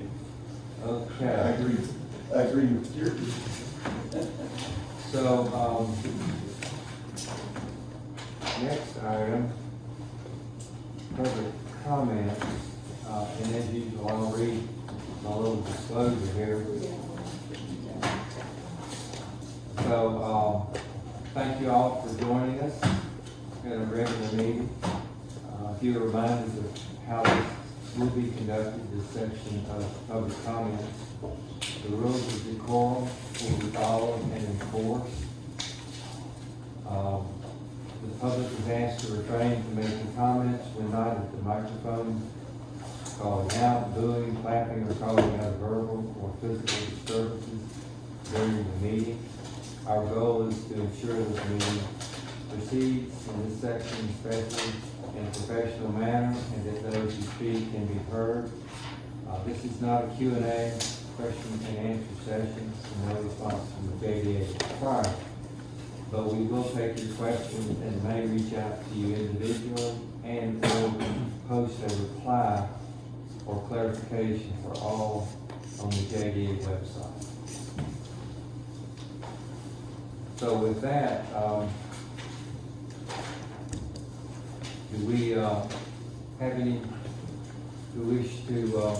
Okay,
I agree with your.
so, next item, public comments, and as usual, I'll read my little disclosure here. So, thank you all for joining us at a regular meeting. A few reminders of how this will be conducted, this section of public comments. The rules of decorum will be followed and enforced. The public is asked to refrain from making comments when not at the microphone, calling out, booing, clapping, or calling out verbal or physical disturbances during the meeting. Our goal is to ensure that the meeting proceeds in this section especially in a professional manner, and that those who speak can be heard. This is not a Q&A, question and answer session, and no response from the JDA is required. But we will take your questions and may reach out to you individually and or post a reply or clarification for all on the JDA website. So with that, do we have any who wish to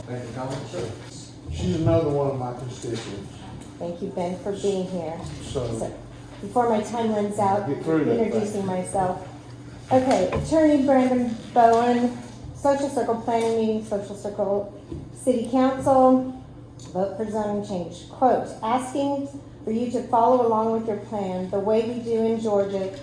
make a comment? Sure.
She's another one of my constituents,
Thank you, Ben, for being here.
so
So, before my time runs out,
Get through that,
introducing myself. Okay, Attorney Brandon Bowen, Social Circle Planning Meeting, Social Circle City Council, vote for zoning change. Quote, asking for you to follow along with your plan. The way we do in Georgia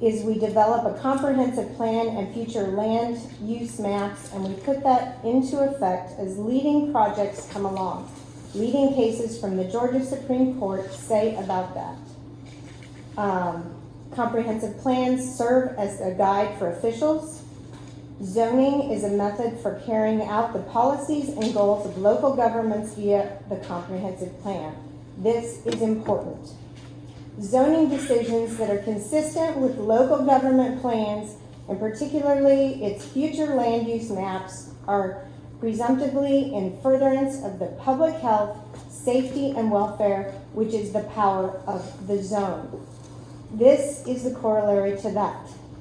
is we develop a comprehensive plan and future land use maps, and we put that into effect as leading projects come along. Leading cases from the Georgia Supreme Court say about that. Comprehensive plans serve as a guide for officials Zoning is a method for carrying out the policies and goals of local governments via the comprehensive plan. This is important. Zoning decisions that are consistent with local government plans, and particularly its future land use maps, are presumptively in furtherance of the public health, safety, and welfare, which is the power of the zone. This is the corollary to that.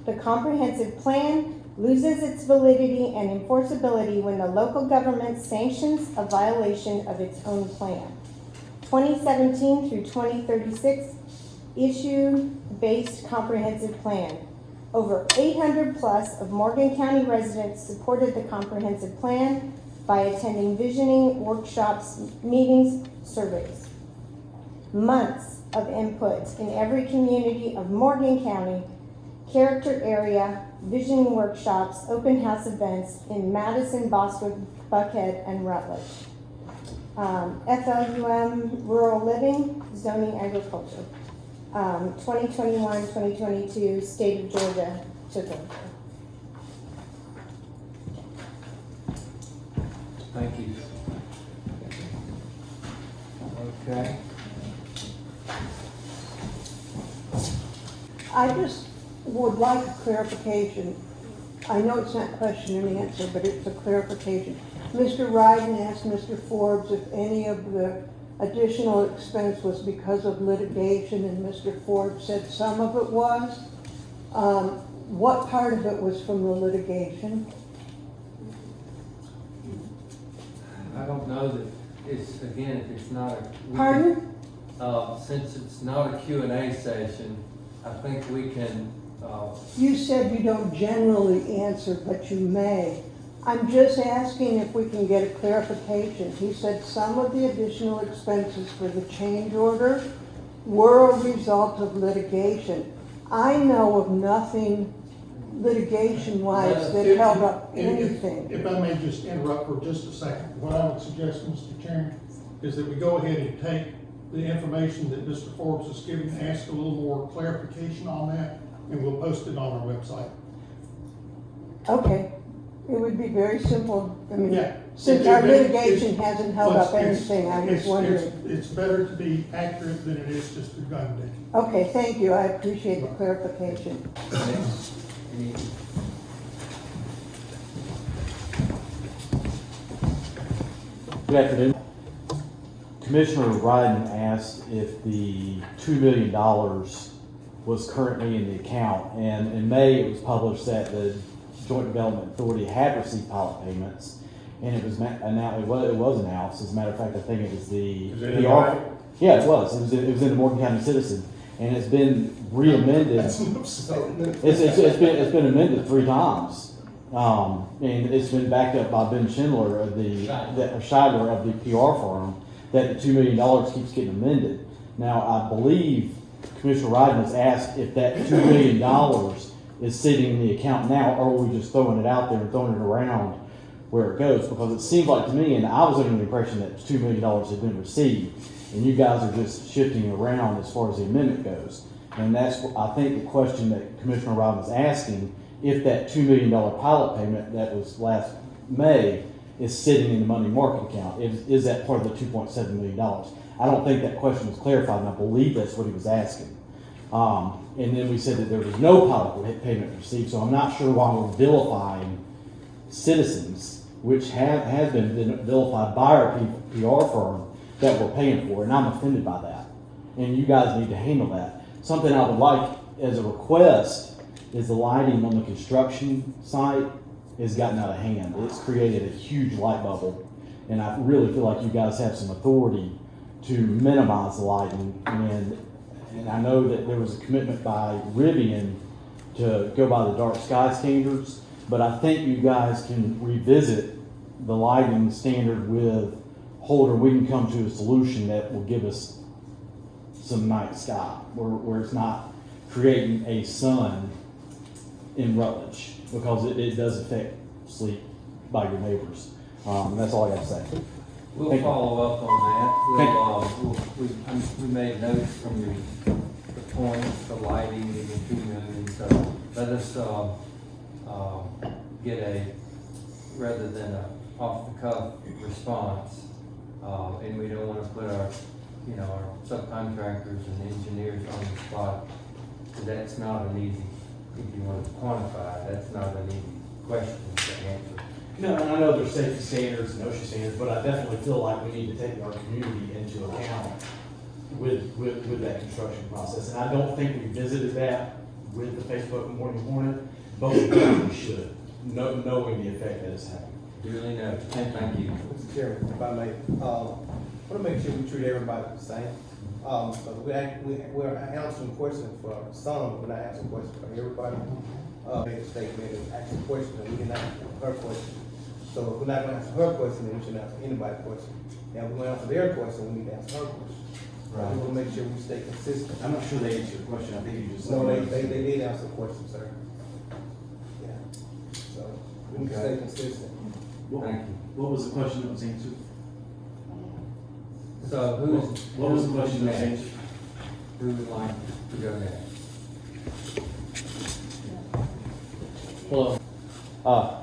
The comprehensive plan loses its validity and enforceability when the local government sanctions a violation of its own plan. 2017 through 2036 issue-based comprehensive plan. Over 800 plus of Morgan County residents supported the comprehensive plan by attending visioning, workshops, meetings, surveys. Months of input in every community of Morgan County, character area, visioning workshops, open house events in Madison, Boston, Buckhead, and Rutledge. FLUM Rural Living, Zoning Agriculture. 2021-2022 State of Georgia took over.
Thank you. Okay.
I just would like a clarification. I know it's not question and answer, but it's a clarification. Mr. Ryden asked Mr. Forbes if any of the additional expense was because of litigation, and Mr. Forbes said some of it was. What part of it was from the litigation?
I don't know that it's, again, if it's not a.
Pardon?
Since it's not a Q&A session, I think we can,
You said you don't generally answer, but you may. I'm just asking if we can get a clarification. He said some of the additional expenses for the change order were a result of litigation. I know of nothing litigation-wise that held up anything.
If I may just interrupt for just a second, what I would suggest, Mr. Chairman, is that we go ahead and take the information that Mr. Forbes has given, and ask a little more clarification on that, and we'll post it on our website.
Okay, it would be very simple. I mean,
Yeah.
since our litigation hasn't held up
It's-
anything, I was wondering.
It's better to be accurate than it is just redundant.
Okay, thank you. I appreciate the clarification.
any,
Good afternoon. Commissioner Ryden asked if the $2 million was currently in the account, and in May it was published that the Joint Development Authority had received pilot payments, and it was announced. As a matter of fact, I think it was the
Is it in
PR.
writing?
Yeah, it was. It was in the Morgan County Citizen, and it's been re-amended.
That's an upset.
It's been amended 3 times. And it's been backed up by Ben Schindler of Scheidler of the PR firm, that the $2 million keeps getting amended. Now, I believe Commissioner Ryden has asked if that $2 million is sitting in the account now, or are we just throwing it out there and throwing it around where it goes? Because it seemed like to me, and I was under the impression that $2 million had been received, and you guys are just shifting around as far as the amendment goes. And that's, I think, the question that Commissioner Ryden is asking, if that $2 million pilot payment that was last May is sitting in the money market account. Is that part of the $2.7 million? I don't think that question was clarified, and I believe that's what he was asking. And then we said that there was no pilot payment received, so I'm not sure why we're vilifying citizens, which has been vilified by our PR firm that we're paying for, and I'm offended by that. And you guys need to handle that. Something I would like as a request is the lighting on the construction site has gotten out of hand. It's created a huge light bubble, and I really feel like you guys have some authority to minimize the lighting. And I know that there was a commitment by Rivian to go by the dark sky standards, but I think you guys can revisit the lighting standard with Holder. We can come to a solution that will give us some night sky where it's not creating a sun in Rutledge, because it does affect sleep by your neighbors. That's all I got to say.
we'll
Thank you.
follow up on that.
Thank
We made notes from the points, the lighting, and the 2 million, so let us get a, rather than a off-the-cuff response. And we don't wanna put our, you know, our subcontractors and engineers on the spot. That's not an easy, if you want to quantify, that's not an easy question to answer.
No, and I know there's safety standards and OSHA standards, but I definitely feel like we need to take our community into account with that construction process. And I don't think we visited that with the Facebook Morning Hornet, but we definitely should, knowing the effect that it's having.
Duly noted. Thank you.
Mr. Chairman, if I may, want to make sure we treat everybody the same. So we're answering questions for some, we're not answering questions for everybody. Made a statement and asked a question, and we didn't answer her question. So if we're not going to answer her question, then we shouldn't answer anybody's question. And if we're going to answer their question, we need to answer her question.
Right.
We want to make sure we stay consistent.
I'm not sure they answered your question, I think you just.
No, they did answer the question, sir. Yeah. So we need to stay consistent.
Thank you.
What was the question that was answered?
So
What was the question that was answered?
Who would like to go next?
Hello.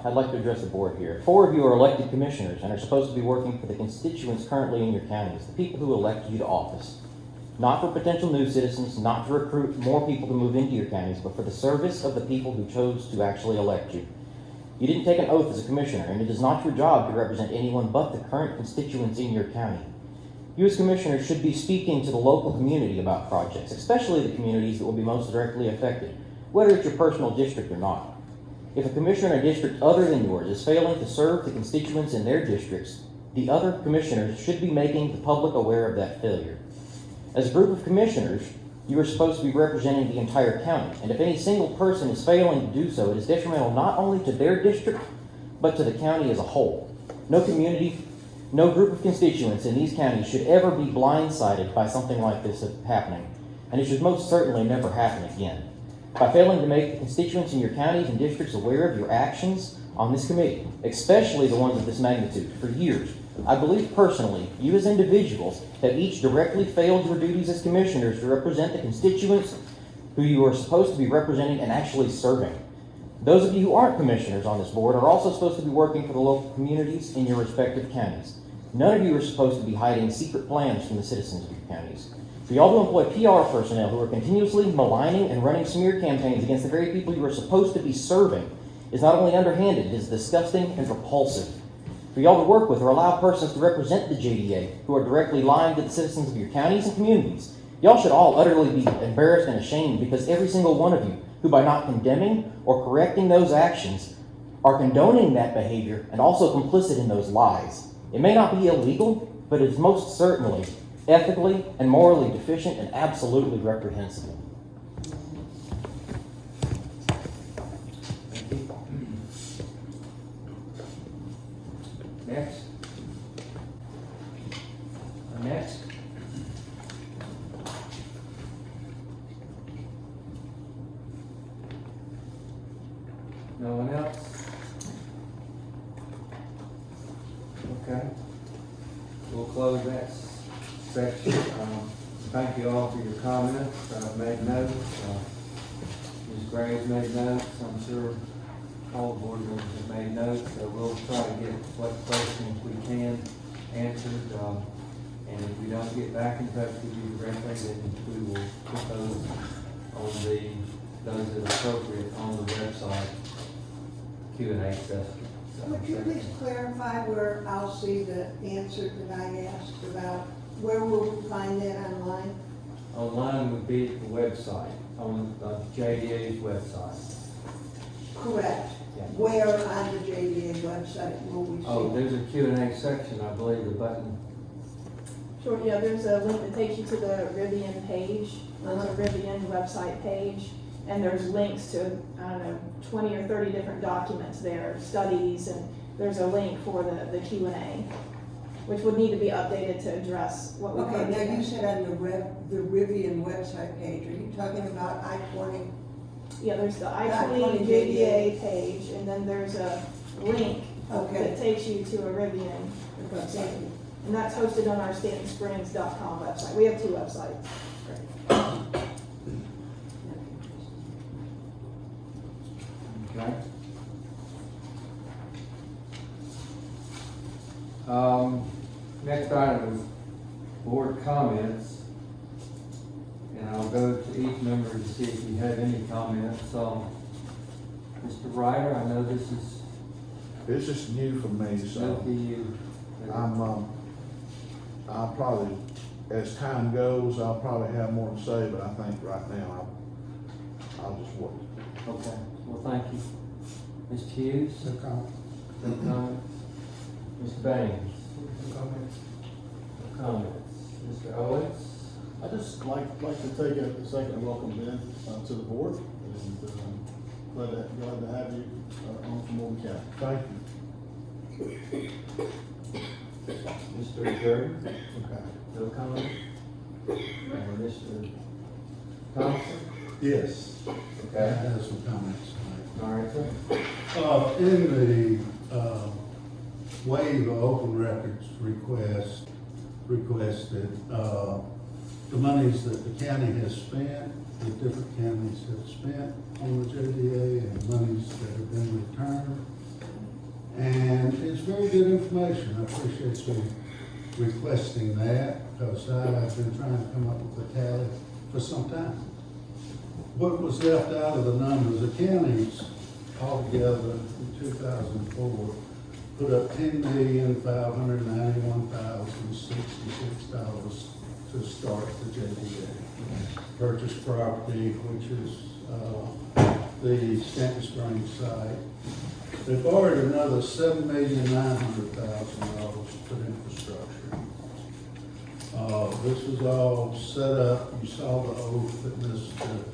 I'd like to address the board here. 4 of you are elected commissioners and are supposed to be working for the constituents currently in your counties, the people who elect you to office. Not for potential new citizens, not to recruit more people to move into your counties, but for the service of the people who chose to actually elect you. You didn't take an oath as a commissioner, and it is not your job to represent anyone but the current constituents in your county. You as commissioners should be speaking to the local community about projects, especially the communities that will be most directly affected, whether it's your personal district or not. If a commissioner in a district other than yours is failing to serve the constituents in their districts, the other commissioners should be making the public aware of that failure. As a group of commissioners, you are supposed to be representing the entire county, and if any single person is failing to do so, it is detrimental not only to their district, but to the county as a whole. No community, no group of constituents in these counties should ever be blindsided by something like this happening, and it should most certainly never happen again. By failing to make the constituents in your counties and districts aware of your actions on this committee, especially the ones of this magnitude, for years, I believe personally, you as individuals have each directly failed your duties as commissioners to represent the constituents who you are supposed to be representing and actually serving. Those of you who aren't commissioners on this board are also supposed to be working for the local communities in your respective counties. None of you are supposed to be hiding secret plans from the citizens of your counties. For y'all to employ PR personnel who are continuously maligning and running smear campaigns against the very people you are supposed to be serving is not only underhanded, it is disgusting and repulsive. For y'all to work with or allow persons to represent the JDA who are directly lying to the citizens of your counties and communities, y'all should all utterly be embarrassed and ashamed, because every single one of you who, by not condemning or correcting those actions, are condoning that behavior and also complicit in those lies. It may not be illegal, but it is most certainly ethically and morally deficient and absolutely reprehensible.
Thank you. Next. Next. No one else? Okay. We'll close that section. Thank you all for your comments. I've made notes. Ms. Graves made notes. I'm sure all the board members have made notes. So we'll try to get what questions we can answered. And if we don't get back in touch with you directly, then we will put those on those that are appropriate on the website Q&A session.
Would you please clarify where I'll see the answer that I asked about? Where will we find that online?
Online would be at the website, on the JDA's website.
Correct.
Yeah.
Where on the JDA website will we see?
Oh, there's a Q&A section, I believe, the button.
Sure, yeah, there's a link that takes you to the Rivian page, the Rivian website page, and there's links to, I don't know, 20 or 30 different documents there, studies, and there's a link for the Q&A, which would need to be updated to address what we've heard
Okay, now
today.
you said on the Rivian website page, are you talking about I-20?
Yeah, there's the
I-20
I-20 JDA page, and then there's a link
Okay.
that takes you to a Rivian website. And that's hosted on our StantonSprings.com website. We have 2 websites.
Okay. Next item is board comments. And I'll go to each member to see if you have any comments. Mr. Ryder, I know this is
It's just new for me,
new
so
to you.
I'll probably, as time goes, I'll probably have more to say, but I think right now, I'll just wait.
Okay, well, thank you. Mr. Hughes?
No comment.
No comments? Mr. Baines?
No comments.
No comments. Mr. Owens?
I just like to take a second and welcome Ben to the board, and glad to have you on from Morgan County.
Thank you.
Mr. Jordan? Okay. No comment? Mr. Thompson?
Yes. I
Okay.
have some comments to make.
All right, sir.
In the waive of open records requested, the monies that the county has spent, the different counties have spent on the JDA, and monies that have been returned. And it's very good information. I appreciate you requesting that, because I've been trying to come up with a tally for some time. What was left out of the numbers, the counties altogether in 2004 put up $10,591,066 to start the JDA. Purchase property, which is the Stanton Springs site. They borrowed another $7,900,000 for infrastructure. This was all set up. You saw the oath that Mr.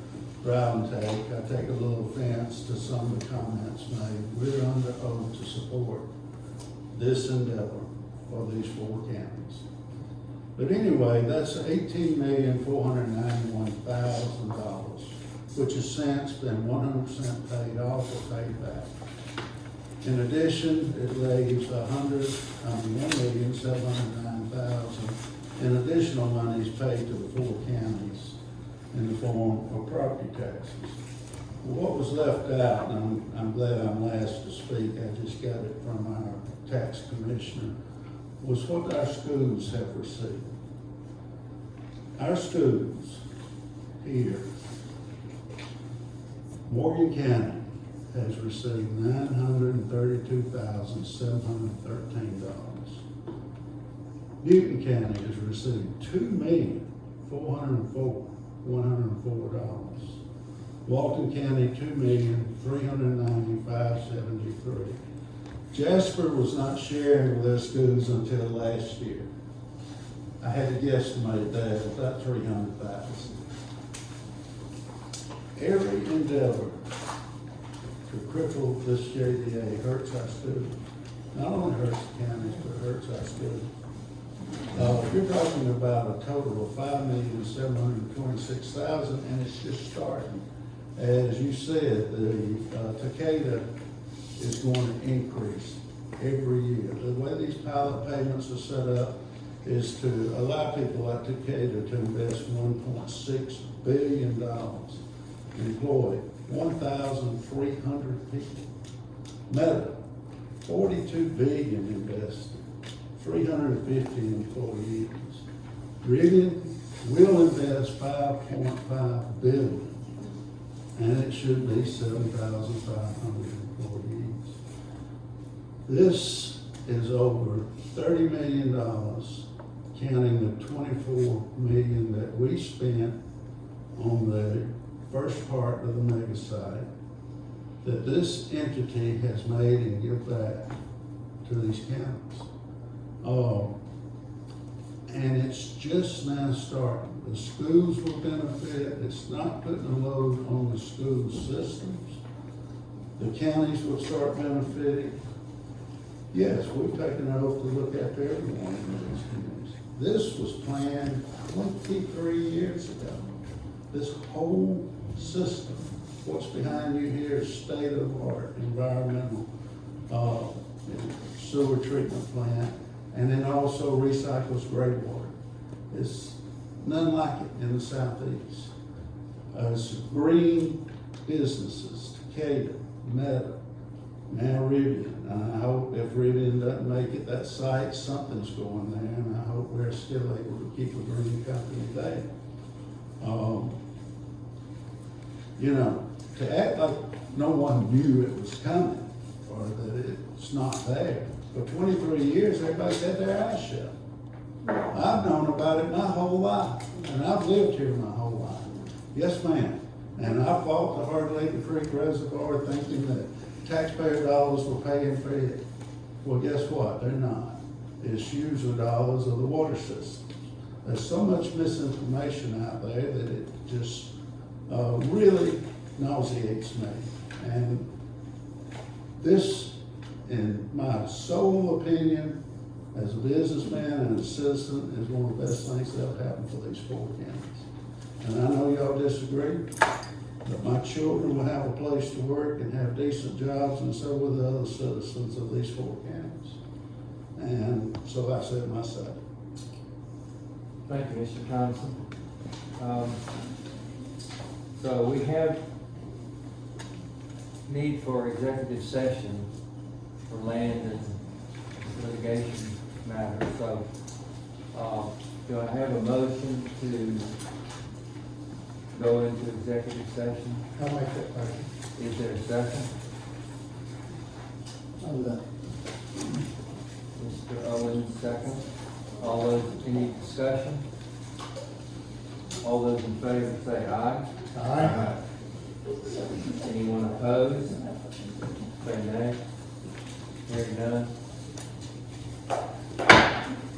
Brown take. I take a little offense to some of the comments made. We're under oath to support this endeavor for these 4 counties. But anyway, that's $18,491,000, which has since been 100% paid off or paid back. In addition, it leaves $1,709,000 in additional monies paid to the 4 counties in the form of property taxes. What was left out, and I'm glad I'm last to speak, I just got it from our tax commissioner, was what our schools have received. Our schools here, Morgan County has received $932,713. Newton County has received $2,404,104. Walton County, $2,395,073. Jasper was not sharing with their schools until last year. I had to guesstimate that about $300,000. Every endeavor to cripple this JDA hurts our students. Not only hurts the counties, but hurts our students. You're talking about a total of $5,726,000, and it's just starting. As you said, the Takeda is going to increase every year. The way these pilot payments are set up is to allow people like Takeda to invest $1.6 billion, employ 1,300 people. Meta, $42 billion invested, 350 employees. Rivian will invest $5.5 billion, and it should be 7,500 employees. This is over $30 million, counting the $24 million that we spent on the first part of the mega site, that this entity has made and give back to these counties. And it's just now starting. The schools will benefit. It's not putting a load on the school systems. The counties will start benefiting. Yes, we've taken an oath to look after everyone in these communities. This was planned 23 years ago. This whole system, what's behind you here is state-of-the-art environmental sewer treatment plant, and then also recycles gray water. It's none like it in the southeast. It's green businesses, Takeda, Meta, Now Rivian, and I hope if Rivian doesn't make it, that site, something's going there, and I hope we're still able to keep a green company there. You know, to act like no one knew it was coming, or that it's not there. For 23 years, everybody's had their eyes shut. I've known about it my whole life, and I've lived here my whole life. Yes, ma'am. And I fought the Hard Labor Creek Reservoir thinking that taxpayer dollars were paying for it. Well, guess what? They're not. It's user dollars of the water systems. There's so much misinformation out there that it just really nauseates me. And this, in my sole opinion, as a businessman and a citizen, is one of the best things that have happened for these 4 counties. And I know y'all disagree, but my children will have a place to work and have decent jobs, and so will the other citizens of these 4 counties. And so I said my say.
Thank you, Mr. Thompson. So we have need for executive session for land and litigation matters. So, do I have a motion to go into executive session?
I'll make that motion.
Is there a second?
I'll do that.
Mr. Owens, second. All those, any discussion? All those in favor say aye.
Aye.
Anyone opposed? Say nay. Hearing none.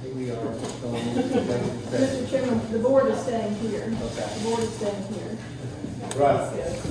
Here we are, going into executive session.
Mr. Chairman, the board is staying here.
Okay.
The board is staying here.
Right.
That's good.